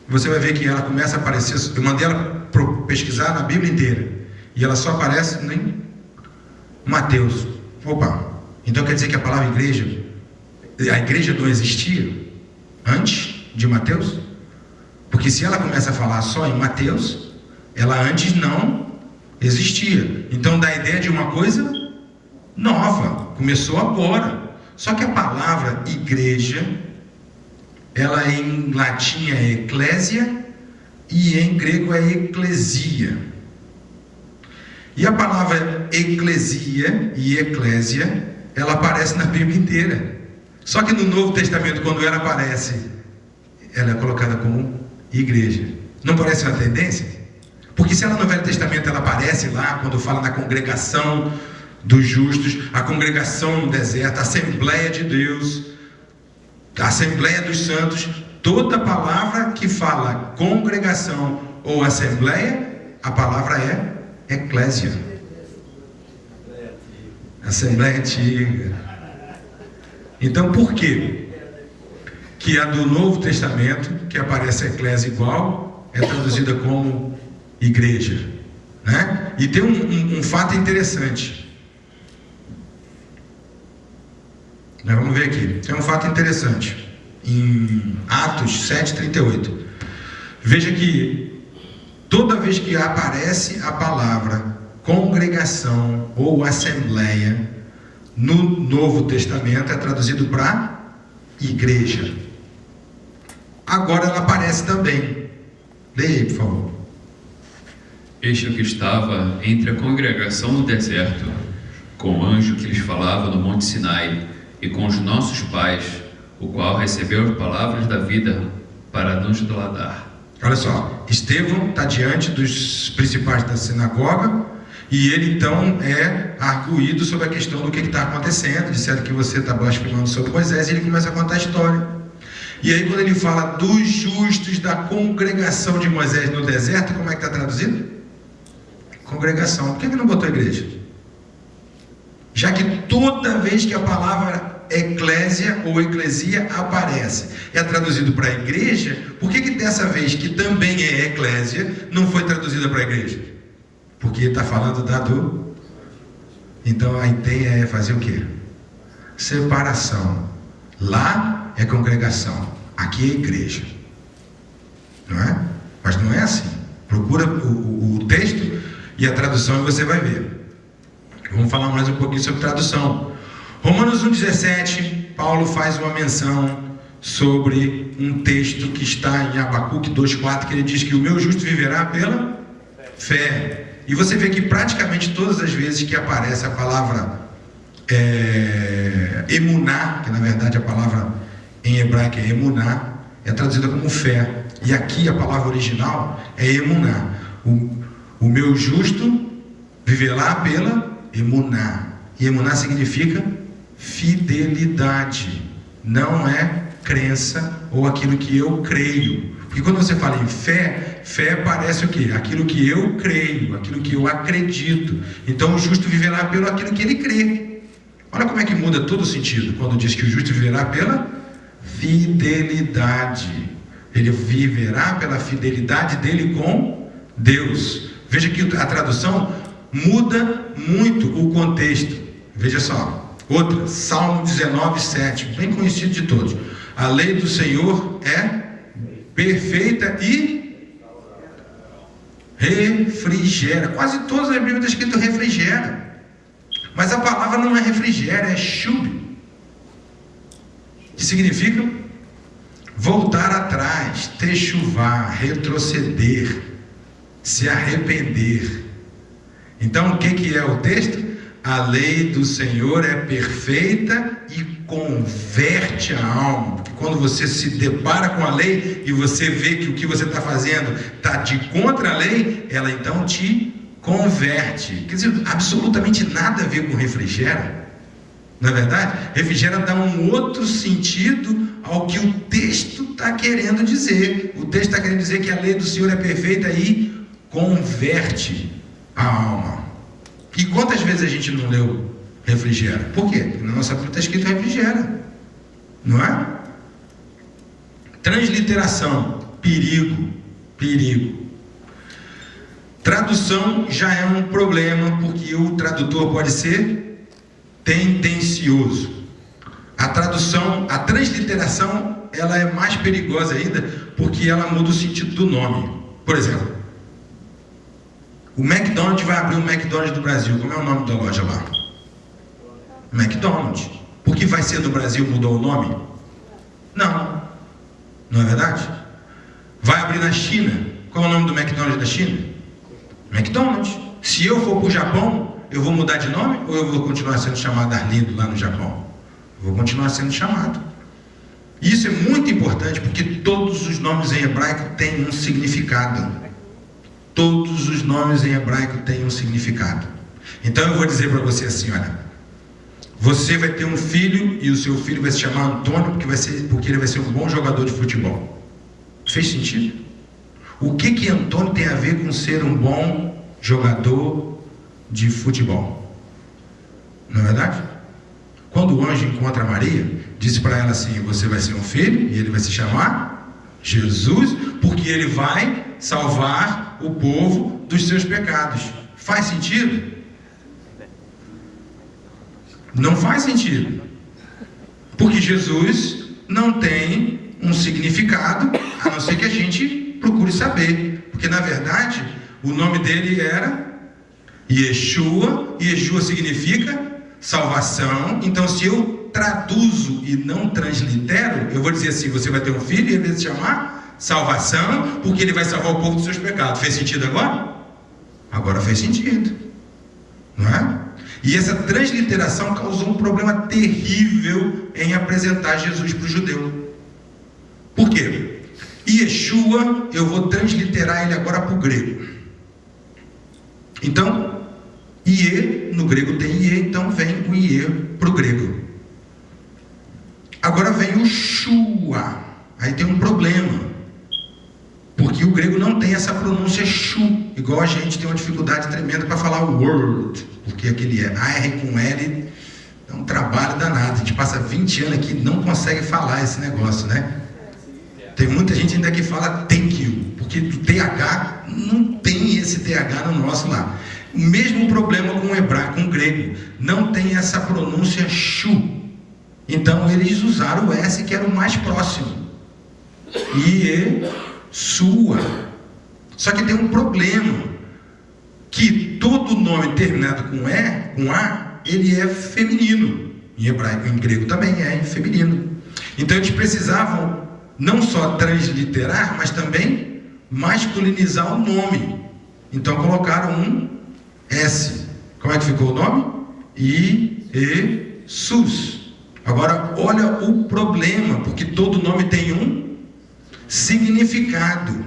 Você vai ver que ela começa a aparecer. Eu mandei ela pesquisar na Bíblia inteira, e ela só aparece em Mateus. Opa! Então quer dizer que a palavra igreja, a igreja não existia? antes de Mateus? Porque se ela começa a falar só em Mateus, ela antes não existia. Então dá a ideia de uma coisa nova, começou agora. Só que a palavra igreja, ela em latim é eclésia e em grego é eclesia. E a palavra eclesia e eclésia, ela aparece na Bíblia inteira. Só que no Novo Testamento, quando ela aparece, ela é colocada como igreja. Não parece uma tendência? Porque se ela no Velho Testamento ela aparece lá, quando fala na congregação dos justos, a congregação no deserto, a Assembleia de Deus, a Assembleia dos Santos, toda palavra que fala congregação ou assembleia, a palavra é eclésia. Assembleia antiga. Então por quê? Que a do Novo Testamento, que aparece eclésia igual, é traduzida como igreja, né? E tem um fato interessante. Nós vamos ver aqui. Tem um fato interessante. Em Atos 7:38. Veja que toda vez que aparece a palavra congregação ou assembleia no Novo Testamento é traduzido para igreja. Agora ela aparece também. Leia aí, por favor. Este é o que estava entre a congregação no deserto, com o anjo que lhes falava no Monte Sinai, e com os nossos pais, o qual recebeu as palavras da vida para nos dar. Olha só, Estevão está diante dos principais da sinagoga e ele então é arguído sobre a questão do que está acontecendo. Disseram que você está blasfemando sobre Moisés, e ele começa a contar a história. E aí quando ele fala dos justos da congregação de Moisés no deserto, como é que está traduzido? Congregação. Por que não botou igreja? Já que toda vez que a palavra eclésia ou eclesia aparece, é traduzido para igreja, por que dessa vez que também é eclésia, não foi traduzida para igreja? Porque está falando da do... Então a ideia é fazer o quê? Separação. Lá é congregação, aqui é igreja. Não é? Mas não é assim. Procura o texto e a tradução e você vai ver. Vamos falar mais um pouquinho sobre tradução. Romanos 1,17, Paulo faz uma menção sobre um texto que está em Abacuque 2,4, que ele diz que o meu justo viverá pela fé. E você vê que praticamente todas as vezes que aparece a palavra emuná, que na verdade a palavra em hebraico é emuná, é traduzida como fé. E aqui a palavra original é emuná. O meu justo viverá pela emuná. E emuná significa fidelidade, não é crença ou aquilo que eu creio. Porque quando você fala em fé, fé parece o quê? Aquilo que eu creio, aquilo que eu acredito. Então o justo viverá pelo aquilo que ele crê. Olha como é que muda todo o sentido quando diz que o justo viverá pela fidelidade. Ele viverá pela fidelidade dele com Deus. Veja que a tradução muda muito o contexto. Veja só. Outra, Salmo 19:7, bem conhecido de todos. A lei do Senhor é perfeita e refrigera. Quase todas as Bíblias está escrito refrigera. Mas a palavra não é refrigera, é shub, que significa voltar atrás, techuvar, retroceder, se arrepender. Então o que é o texto? A lei do Senhor é perfeita e converte a alma. Porque quando você se depara com a lei e você vê que o que você está fazendo está de contra a lei, ela então te converte. Quer dizer, absolutamente nada a ver com refrigera. Não é verdade? Refrigera dá um outro sentido ao que o texto está querendo dizer. O texto está querendo dizer que a lei do Senhor é perfeita e converte a alma. E quantas vezes a gente não leu refrigera? Por quê? Porque na nossa Bíblia está escrito refrigera. Não é? Transliteração. Perigo. Perigo. Tradução já é um problema, porque o tradutor pode ser tendencioso. A transliteração ela é mais perigosa ainda, porque ela muda o sentido do nome. Por exemplo, o McDonald's vai abrir um McDonald's do Brasil. Como é o nome da loja lá? McDonald's. Porque vai ser no Brasil, mudou o nome? Não. Não é verdade? Vai abrir na China. Qual é o nome do McDonald's da China? McDonald's. Se eu for para o Japão, eu vou mudar de nome ou eu vou continuar sendo chamado Arlindo lá no Japão? Eu vou continuar sendo chamado. Isso é muito importante porque todos os nomes em hebraico têm um significado. Todos os nomes em hebraico têm um significado. Então eu vou dizer para você assim, olha, você vai ter um filho e o seu filho vai se chamar Antônio porque ele vai ser um bom jogador de futebol. Fez sentido? O que Antônio tem a ver com ser um bom jogador de futebol? Não é verdade? Quando o anjo encontra Maria, disse para ela assim, você vai ser um filho e ele vai se chamar Jesus, porque ele vai salvar o povo dos seus pecados. Faz sentido? Não faz sentido. Porque Jesus não tem um significado, a não ser que a gente procure saber. Porque na verdade, o nome dele era Yeshua. Yeshua significa salvação. Então se eu traduzo e não translitero, eu vou dizer assim, você vai ter um filho e ele vai se chamar salvação, porque ele vai salvar o povo dos seus pecados. Fez sentido agora? Agora fez sentido, não é? E essa transliteração causou um problema terrível em apresentar Jesus para o judeu. Por quê? Yeshua, eu vou transliterar ele agora para o grego. Então, Ie, no grego tem Ie, então vem o Ie para o grego. Agora vem o Shua. Aí tem um problema. Porque o grego não tem essa pronúncia Shu, igual a gente tem uma dificuldade tremenda para falar o word, porque aquele R com L é um trabalho danado. A gente passa 20 anos aqui e não consegue falar esse negócio, né? Tem muita gente ainda que fala thank you, porque do TH não tem esse TH no nosso lá. O mesmo problema com o hebraico, com o grego, não tem essa pronúncia Shu. Então eles usaram o S, que era o mais próximo. Sua. Só que tem um problema, que todo nome terminado com E, com A, ele é feminino. Em hebraico, em grego também é feminino. Então eles precisavam não só transliterar, mas também masculinizar o nome. Então colocaram um S. Como é que ficou o nome? Iesus. Agora olha o problema, porque todo nome tem um significado.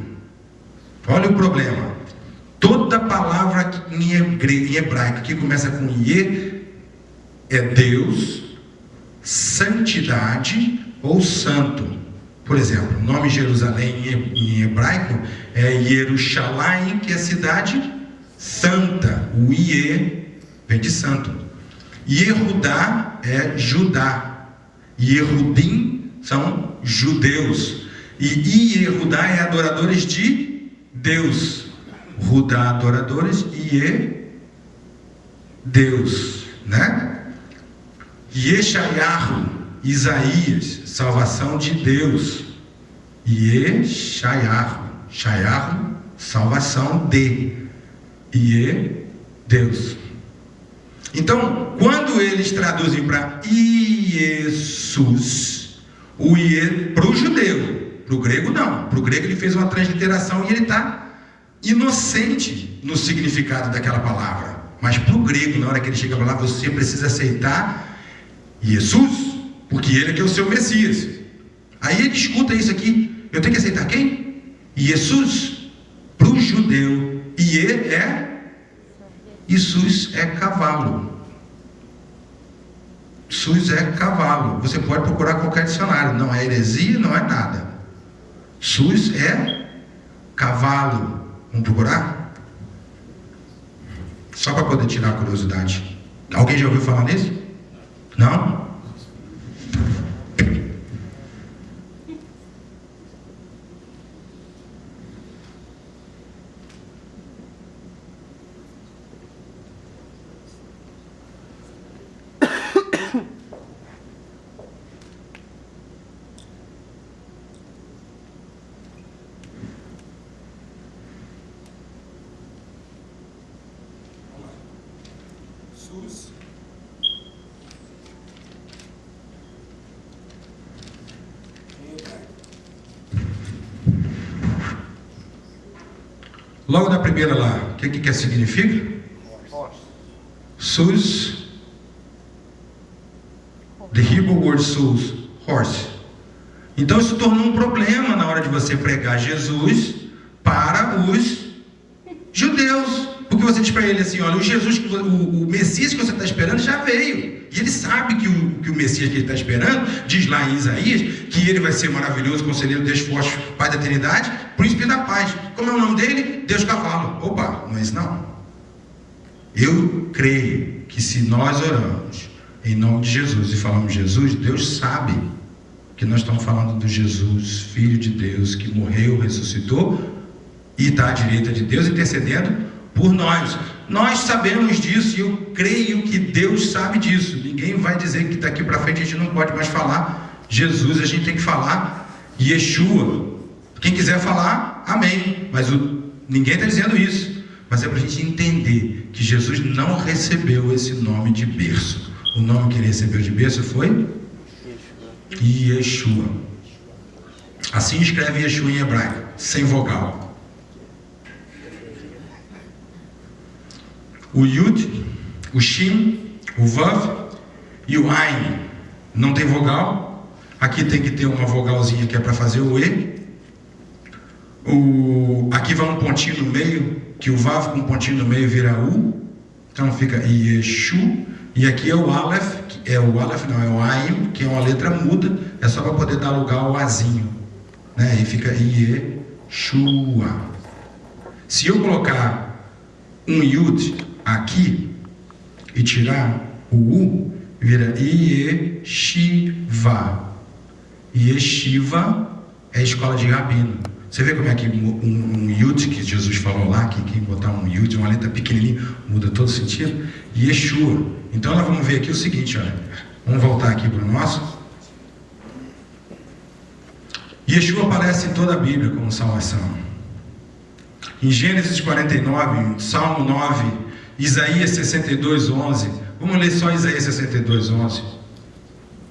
Olha o problema. Toda palavra em hebraico que começa com Ie é Deus, santidade ou santo. Por exemplo, o nome Jerusalém em hebraico é Yerushalayim, que é cidade santa. O Ie vem de santo. Yehudá é Judá. Yehudim são judeus. E Yehudá é adoradores de Deus. Rudá, adoradores, e Deus, né? Yeshayahu, Isaías, salvação de Deus. Yeshayahu, Shayahu, salvação de. Deus. Então, quando eles traduzem para Iesus, o Ie para o judeu. Para o grego não, para o grego ele fez uma transliteração e ele está inocente no significado daquela palavra. Mas para o grego, na hora que ele chega para lá, você precisa aceitar Jesus, porque ele é que é o seu Messias. Aí ele escuta isso aqui, eu tenho que aceitar quem? Jesus. Para o judeu, Jesus é cavalo. Jesus é cavalo. Você pode procurar qualquer dicionário, não é heresia, não é nada. Jesus é cavalo. Vamos procurar? Só para poder tirar a curiosidade. Alguém já ouviu falar nisso? Não? SUS. Logo na primeira lá, o que significa? SUS. The Hebrew word SUS, horse. Então isso tornou um problema na hora de você pregar Jesus para os judeus. Porque você diz para ele assim, olha, o Jesus, o Messias que você está esperando já veio. E ele sabe que o Messias que ele está esperando, diz lá em Isaías, que ele vai ser maravilhoso, conselheiro, Deus forte, Pai da eternidade, príncipe da paz. Como é o nome dele? Deus cavalo. Opa, não é isso não. Eu creio que se nós oramos em nome de Jesus e falamos Jesus, Deus sabe que nós estamos falando do Jesus, Filho de Deus, que morreu, ressuscitou e está à direita de Deus intercedendo por nós. Nós sabemos disso e eu creio que Deus sabe disso. Ninguém vai dizer que daqui para frente a gente não pode mais falar Jesus, a gente tem que falar Yeshua. Quem quiser falar, amém. Mas ninguém está dizendo isso. Mas é para a gente entender que Jesus não recebeu esse nome de berço. O nome que ele recebeu de berço foi Yeshua. Assim escreve Yeshua em hebraico, sem vogal. O Yud, o Shin, o Vav e o Ain não tem vogal. Aqui tem que ter uma vogalzinha que é para fazer o E. Aqui vai um pontinho no meio, que o Vav com um pontinho no meio vira U. Então fica Yeshu. E aqui é o Aleph, é o Ain, que é uma letra muda. É só para poder dar lugar ao Azinho, né? E fica Yeshua. Se eu colocar um Yud aqui e tirar o U, vira Yeshiva. Yeshiva é escola de rabino. Você vê como é que um Yud que Jesus falou lá, que quem botar um Yud, uma letra pequenininha, muda todo o sentido. Yeshua. Então nós vamos ver aqui o seguinte, olha. Vamos voltar aqui para o nosso. Yeshua aparece em toda a Bíblia como salvação. Em Gênesis 49, Salmo 9, Isaías 62, 11. Vamos ler só Isaías 62, 11.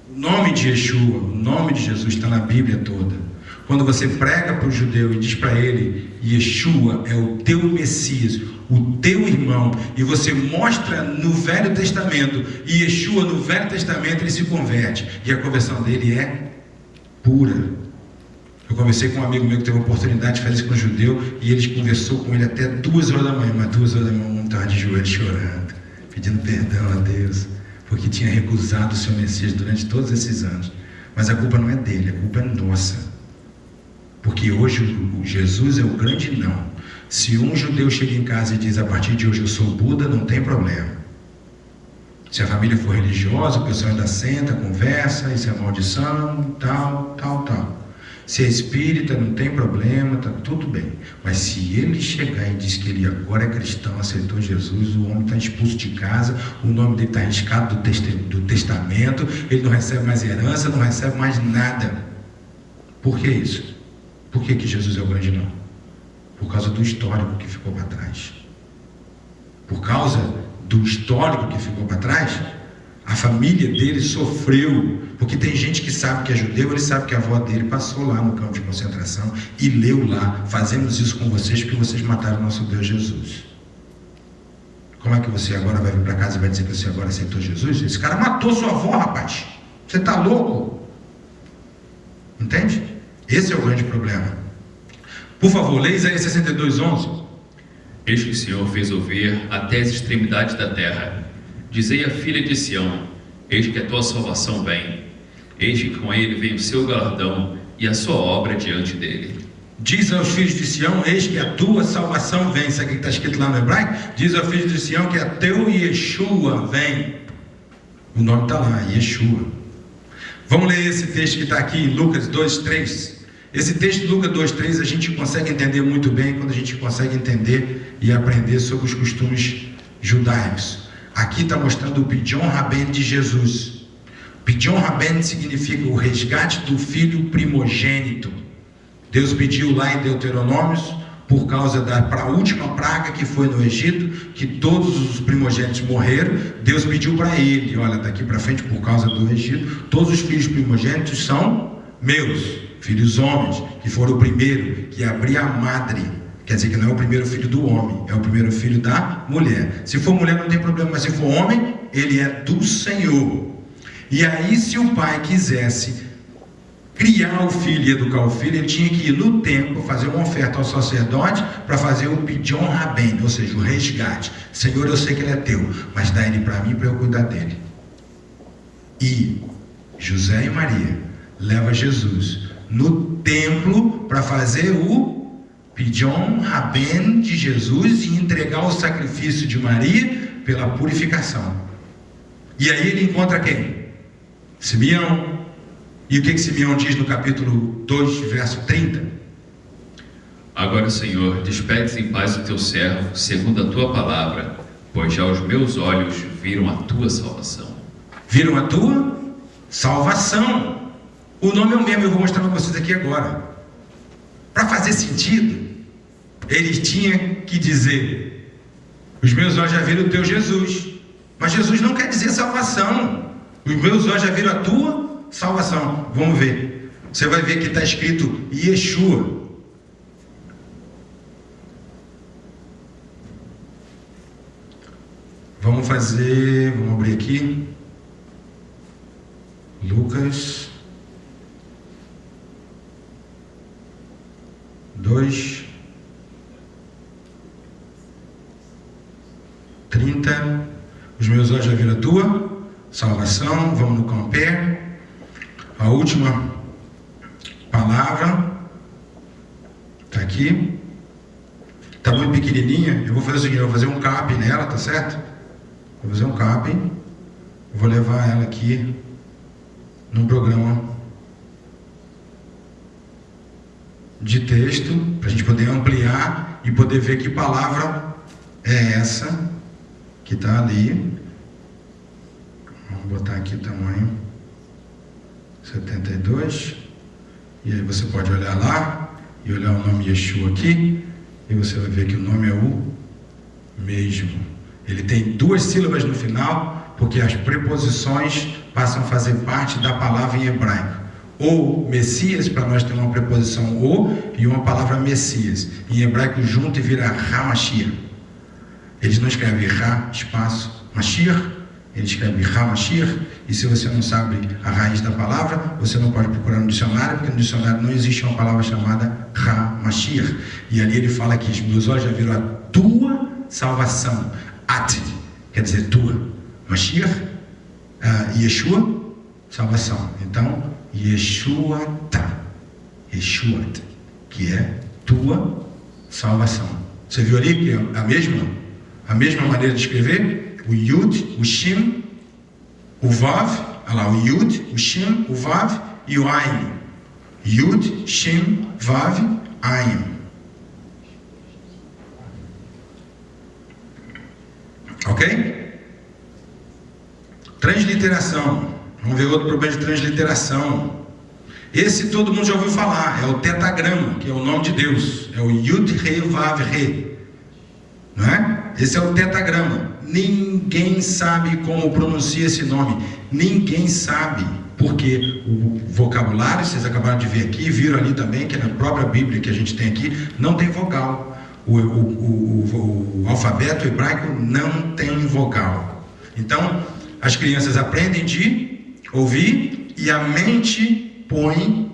O nome de Yeshua, o nome de Jesus está na Bíblia toda. Quando você prega para o judeu e diz para ele, Yeshua é o teu Messias, o teu irmão, e você mostra no Velho Testamento, e Yeshua no Velho Testamento ele se converte, e a conversão dele é pura. Eu conversei com um amigo meu que teve a oportunidade de fazer isso com um judeu, e ele conversou com ele até 2 horas da manhã, mas 2 horas da manhã, um estava de joelho chorando, pedindo perdão a Deus, porque tinha recusado o seu Messias durante todos esses anos. Mas a culpa não é dele, a culpa é nossa. Porque hoje o Jesus é o grande não. Se um judeu chega em casa e diz, a partir de hoje eu sou Buda, não tem problema. Se a família for religiosa, o pessoal ainda senta, conversa, isso é maldição, tal. Se é espírita, não tem problema, tá tudo bem. Mas se ele chegar e diz que ele agora é cristão, aceitou Jesus, o homem está expulso de casa, o nome dele está arriscado do testamento, ele não recebe mais herança, não recebe mais nada. Por que isso? Por que Jesus é o grande não? Por causa do histórico que ficou para trás. Por causa do histórico que ficou para trás, a família dele sofreu. Porque tem gente que sabe que é judeu, ele sabe que a avó dele passou lá no campo de concentração e leu lá, fazemos isso com vocês porque vocês mataram o nosso Deus Jesus. Como é que você agora vai vir para casa e vai dizer que você agora aceitou Jesus? Esse cara matou sua avó, rapaz. Você está louco? Entende? Esse é o grande problema. Por favor, leia Isaías 62, 11. Eis que o Senhor fez ouvir até as extremidades da terra. Dizei à filha de Sião, eis que a tua salvação vem. Eis que com ele vem o seu galardão e a sua obra diante dele. Diz aos filhos de Sião, eis que a tua salvação vem. Isso aqui está escrito lá no hebraico. Diz aos filhos de Sião que a teu Yeshua vem. O nome está lá, Yeshua. Vamos ler esse texto que está aqui em Lucas 2:3. Esse texto de Lucas 2:3 a gente consegue entender muito bem quando a gente consegue entender e aprender sobre os costumes judaicos. Aqui está mostrando o Pidyon Raben de Jesus. Pidyon Raben significa o resgate do filho primogênito. Deus pediu lá em Deuteronômios por causa para a última praga que foi no Egito, que todos os primogênitos morreram. Deus pediu para ele: olha, daqui para frente, por causa do Egito, todos os filhos primogênitos são meus, filhos homens, que foram o primeiro que abria a madre. Quer dizer que não é o primeiro filho do homem, é o primeiro filho da mulher. Se for mulher não tem problema, mas se for homem, ele é do Senhor. E aí, se o pai quisesse criar o filho e educar o filho, ele tinha que ir no templo, fazer uma oferta ao sacerdote para fazer o Pidyon Raben, ou seja, o resgate. Senhor, eu sei que ele é teu, mas dá ele para mim para eu cuidar dele. E José e Maria levam Jesus no templo para fazer o Pidyon Raben de Jesus e entregar o sacrifício de Maria pela purificação. E aí ele encontra quem? Simeão. E o que Simeão diz no capítulo 2, verso 30? Agora, Senhor, despede-se em paz o teu servo, segundo a tua palavra, pois já os meus olhos viram a tua salvação. Viram a tua salvação. O nome é o mesmo, eu vou mostrar para vocês aqui agora. Para fazer sentido, eles tinham que dizer: os meus olhos já viram o teu Jesus. Mas Jesus não quer dizer salvação. Os meus olhos já viram a tua salvação. Vamos ver. Você vai ver que está escrito Yeshua. Vamos abrir aqui Lucas 2, 30. Os meus olhos já viram a tua salvação. Vamos no compare. A última palavra está aqui. Está muito pequenininha. Eu vou fazer o seguinte: eu vou fazer um cap nela, tá certo? Vou fazer um cap. Eu vou levar ela aqui num programa de texto para a gente poder ampliar e poder ver que palavra é essa que está ali. Vamos botar aqui o tamanho 72, e aí você pode olhar lá e olhar o nome Yeshua aqui, e você vai ver que o nome é o mesmo. Ele tem 2 sílabas no final, porque as preposições passam a fazer parte da palavra em hebraico. Ou Messias, para nós tem uma preposição o e uma palavra Messias. Em hebraico junto e vira Hamashiach. Eles não escrevem Ra, espaço, Mashiach. Ele escreve Hamashiach, e se você não sabe a raiz da palavra, você não pode procurar no dicionário, porque no dicionário não existe uma palavra chamada Hamashiach. E ali ele fala que os meus olhos já viram a tua salvação. At, quer dizer tua. Mashiach, Yeshua, salvação. Então, Yeshuat, que é tua salvação. Você viu ali que é a mesma maneira de escrever? O Yud, o Shin, o Vav, olha lá, o Yud, o Shin, o Vav e o Ayin. Yud, Shin, Vav, Ayin. Ok? Transliteração. Vamos ver outro problema de transliteração. Esse todo mundo já ouviu falar, é o tetagrama, que é o nome de Deus. É o Yud, Re, Vav, Re. Não é? Esse é o tetagrama. Ninguém sabe como pronuncia esse nome. Ninguém sabe. Porque o vocabulário, vocês acabaram de ver aqui, viram ali também, que na própria Bíblia que a gente tem aqui, não tem vogal. O alfabeto hebraico não tem vogal. Então, as crianças aprendem de ouvir e a mente põe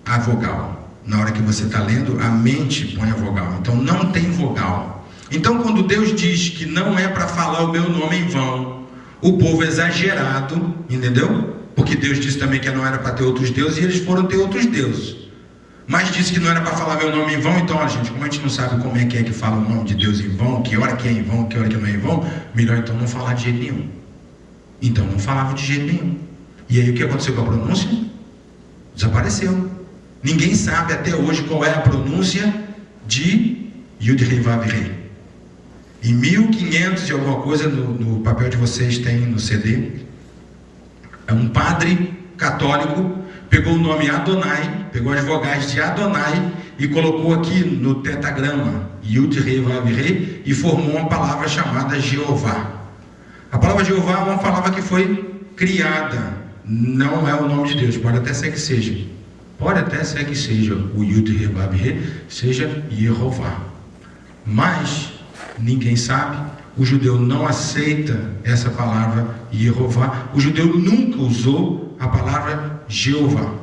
a vogal. Na hora que você está lendo, a mente põe a vogal. Então, não tem vogal. Então, quando Deus diz que não é para falar o meu nome em vão, o povo é exagerado, entendeu? Porque Deus disse também que não era para ter outros deuses, e eles foram ter outros deuses. Mas disse que não era para falar meu nome em vão. Então, olha, gente, como a gente não sabe como é que fala o nome de Deus em vão, que hora que é em vão, que hora que não é em vão, melhor então não falar de jeito nenhum. Então, não falava de jeito nenhum. E aí, o que aconteceu com a pronúncia? Desapareceu. Ninguém sabe até hoje qual é a pronúncia de Yud Rei Vav Rei. Em 1500 e alguma coisa, no papel de vocês tem no CD, um padre católico pegou o nome Adonai, pegou as vogais de Adonai e colocou aqui no tetagrama Yud Rei Vav Rei e formou uma palavra chamada Jeová. A palavra Jeová é uma palavra que foi criada, não é o nome de Deus, pode até ser que seja. Pode até ser que seja o Yud Rei Vav Rei, seja Jeová. Mas ninguém sabe, o judeu não aceita essa palavra Jeová. O judeu nunca usou a palavra Jeová.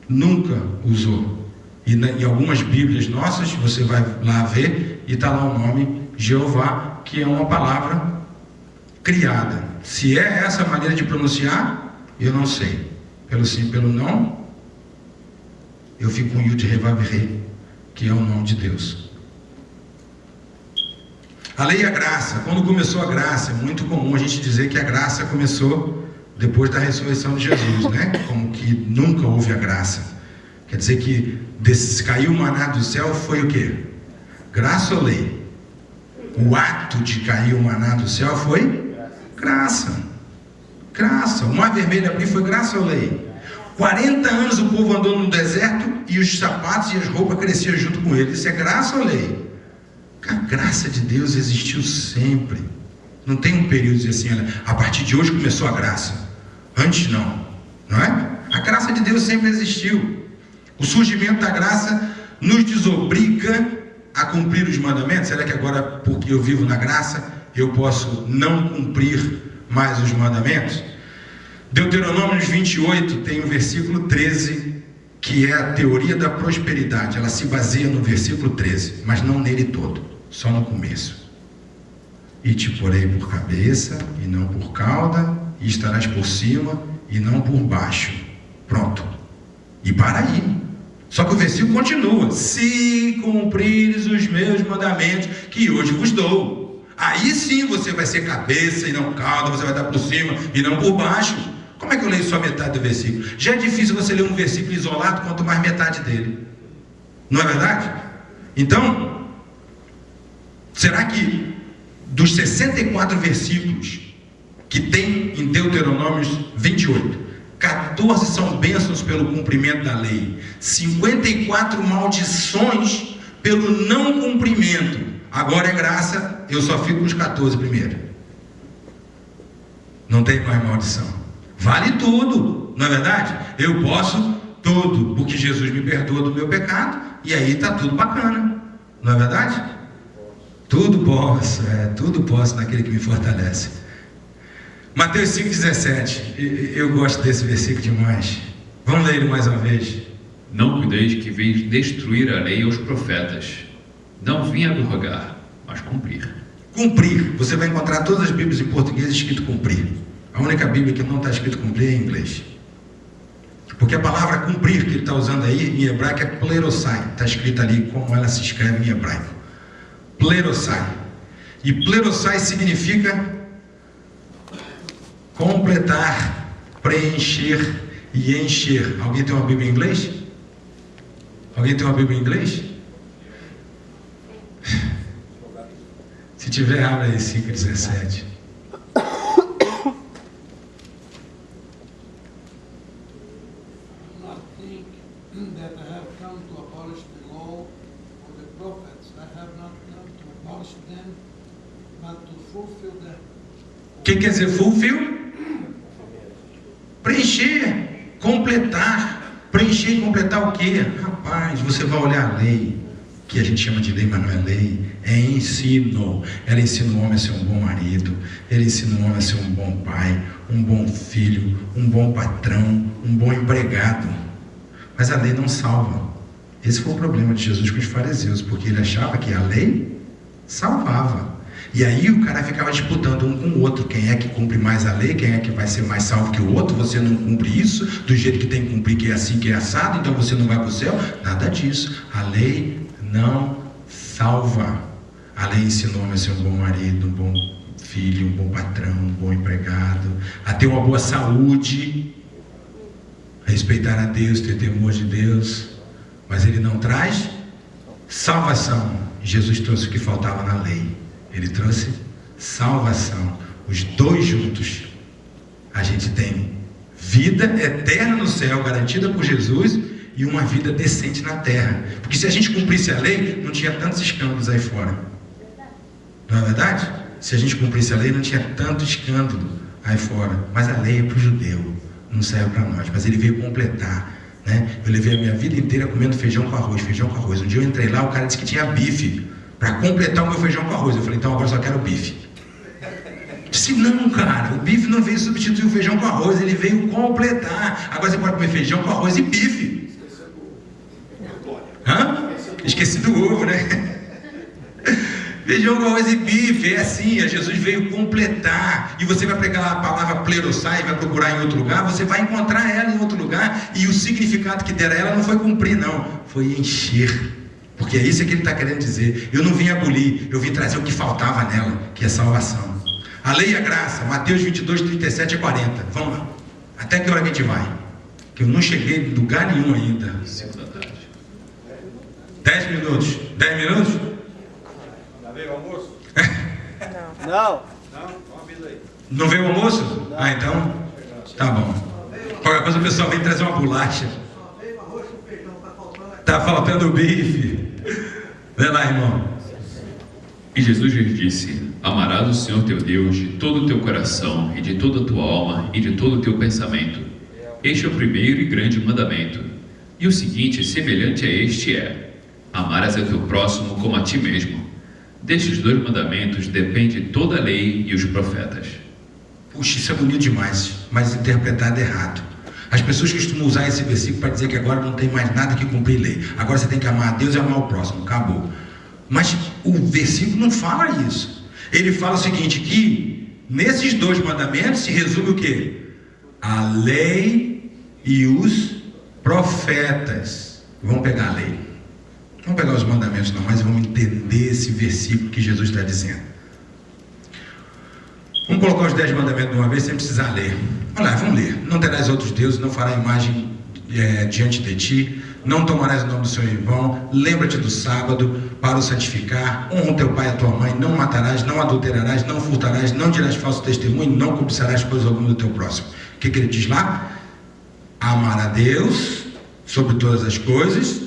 Nunca usou. E em algumas Bíblias nossas, você vai lá ver e está lá o nome Jeová, que é uma palavra criada. Se é essa a maneira de pronunciar, eu não sei. Pelo sim, pelo não, eu fico com Yud Rei Vav Rei, que é o nome de Deus. A lei e a graça. Quando começou a graça, é muito comum a gente dizer que a graça começou depois da ressurreição de Jesus, né? Como que nunca houve a graça. Quer dizer que caiu o maná do céu foi o quê? Graça ou lei? O ato de cair o maná do céu foi graça. Graça. O mar vermelho abrir foi graça ou lei? 40 anos o povo andou no deserto e os sapatos e as roupas cresciam junto com ele. Isso é graça ou lei? A graça de Deus existiu sempre. Não tem um período de dizer assim, olha, a partir de hoje começou a graça. Antes não. Não é? A graça de Deus sempre existiu. O surgimento da graça nos desobriga a cumprir os mandamentos. Será que agora, porque eu vivo na graça, eu posso não cumprir mais os mandamentos? Deuteronômio 28 tem o versículo 13, que é a teoria da prosperidade. Ela se baseia no versículo 13, mas não nele todo, só no começo. E te porei por cabeça e não por cauda, e estarás por cima e não por baixo. Pronto. E para aí. Só que o versículo continua: se cumprires os meus mandamentos que hoje vos dou, aí sim você vai ser cabeça e não cauda, você vai estar por cima e não por baixo. Como é que eu leio só metade do versículo? Já é difícil você ler um versículo isolado, quanto mais metade dele. Não é verdade? Então, será que dos 64 versículos que tem em Deuteronômio 28, 14 são bênçãos pelo cumprimento da lei, 54 maldições pelo não cumprimento. Agora é graça, eu só fico com os 14 primeiro. Não tem mais maldição. Vale tudo, não é verdade? Eu posso tudo, porque Jesus me perdoa do meu pecado, e aí está tudo bacana, não é verdade? Tudo posso naquele que me fortalece. Mateus 5,17, eu gosto desse versículo demais. Vamos ler ele mais uma vez. Não cuideis que vens destruir a lei e os profetas. Não vim abrogar, mas cumprir. Cumprir. Você vai encontrar todas as Bíblias em português escrito cumprir. A única Bíblia que não está escrito cumprir é em inglês. Porque a palavra cumprir que ele está usando aí em hebraico é plerosai. Está escrito ali como ela se escreve em hebraico. Plerosai. E plerosai significa completar, preencher e encher. Alguém tem uma Bíblia em inglês? Alguém tem uma Bíblia em inglês? Se tiver, abre aí 5,17. O que quer dizer fulfill? Preencher, completar. Preencher e completar o quê? Rapaz, você vai olhar a lei, que a gente chama de lei, mas não é lei, é ensino. Ela ensina o homem a ser um bom marido, ele ensina o homem a ser um bom pai, um bom filho, um bom patrão, um bom empregado. Mas a lei não salva. Esse foi o problema de Jesus com os fariseus, porque ele achava que a lei salvava. E aí o cara ficava disputando um com o outro, quem é que cumpre mais a lei, quem é que vai ser mais salvo que o outro. Você não cumpre isso, do jeito que tem que cumprir, que é assim, que é assado, então você não vai para o céu. Nada disso, a lei não salva. A lei ensinou a ser um bom marido, um bom filho, um bom patrão, um bom empregado, a ter uma boa saúde, a respeitar a Deus, ter temor de Deus. Mas ele não traz salvação. Jesus trouxe o que faltava na lei. Ele trouxe salvação. Os dois juntos. A gente tem vida eterna no céu, garantida por Jesus, e uma vida decente na terra. Porque se a gente cumprisse a lei, não tinha tantos escândalos aí fora. Não é verdade? Se a gente cumprisse a lei, não tinha tanto escândalo aí fora. Mas a lei é para o judeu, não serve para nós. Mas ele veio completar, né? Eu levei a minha vida inteira comendo feijão com arroz, feijão com arroz. Um dia eu entrei lá, o cara disse que tinha bife para completar o meu feijão com arroz. Eu falei, então agora eu só quero bife. Disse, não, cara, o bife não veio substituir o feijão com arroz, ele veio completar. Agora você pode comer feijão com arroz e bife. Hã? Esqueci do ovo, né? Feijão com arroz e bife, é assim, Jesus veio completar. E você vai pegar a palavra plerossai e vai procurar em outro lugar, você vai encontrar ela em outro lugar, e o significado que deram a ela não foi cumprir, não, foi encher. Porque é isso que ele está querendo dizer. Eu não vim abolir, eu vim trazer o que faltava nela, que é salvação. A lei e a graça, Mateus 22, 37 e 40. Vamos lá. Até que hora que a gente vai? Que eu não cheguei em lugar nenhum ainda. 5 da tarde. 10 minutos. 10 minutos? Já veio o almoço? Não. Avisa aí. Não veio o almoço? Ah, então? Tá bom. Qualquer coisa o pessoal vem trazer uma bolacha. Tá faltando bife. Vem lá, irmão. E Jesus lhes disse: amarás o Senhor teu Deus de todo o teu coração, e de toda a tua alma, e de todo o teu pensamento. Este é o primeiro e grande mandamento. E o seguinte, semelhante a este, é: amarás ao teu próximo como a ti mesmo. Destes 2 mandamentos depende toda a lei e os profetas. Puxa, isso é bonito demais, mas interpretado errado. As pessoas costumam usar esse versículo para dizer que agora não tem mais nada que cumprir lei. Agora você tem que amar a Deus e amar o próximo. Acabou. Mas o versículo não fala isso. Ele fala o seguinte, que nesses 2 mandamentos se resume o quê? A lei e os profetas. Vamos pegar a lei. Não vamos pegar os mandamentos não, mas vamos entender esse versículo que Jesus está dizendo. Vamos colocar os 10 mandamentos de uma vez sem precisar ler. Olha lá, vamos ler. Não terás outros deuses, não farás imagem diante de ti, não tomarás o nome do Senhor em vão, lembra-te do sábado para o santificar, honra o teu pai e a tua mãe, não matarás, não adulterarás, não furtarás, não dirás falso testemunho, não cobiçarás coisa alguma do teu próximo. O que ele diz lá? Amar a Deus sobre todas as coisas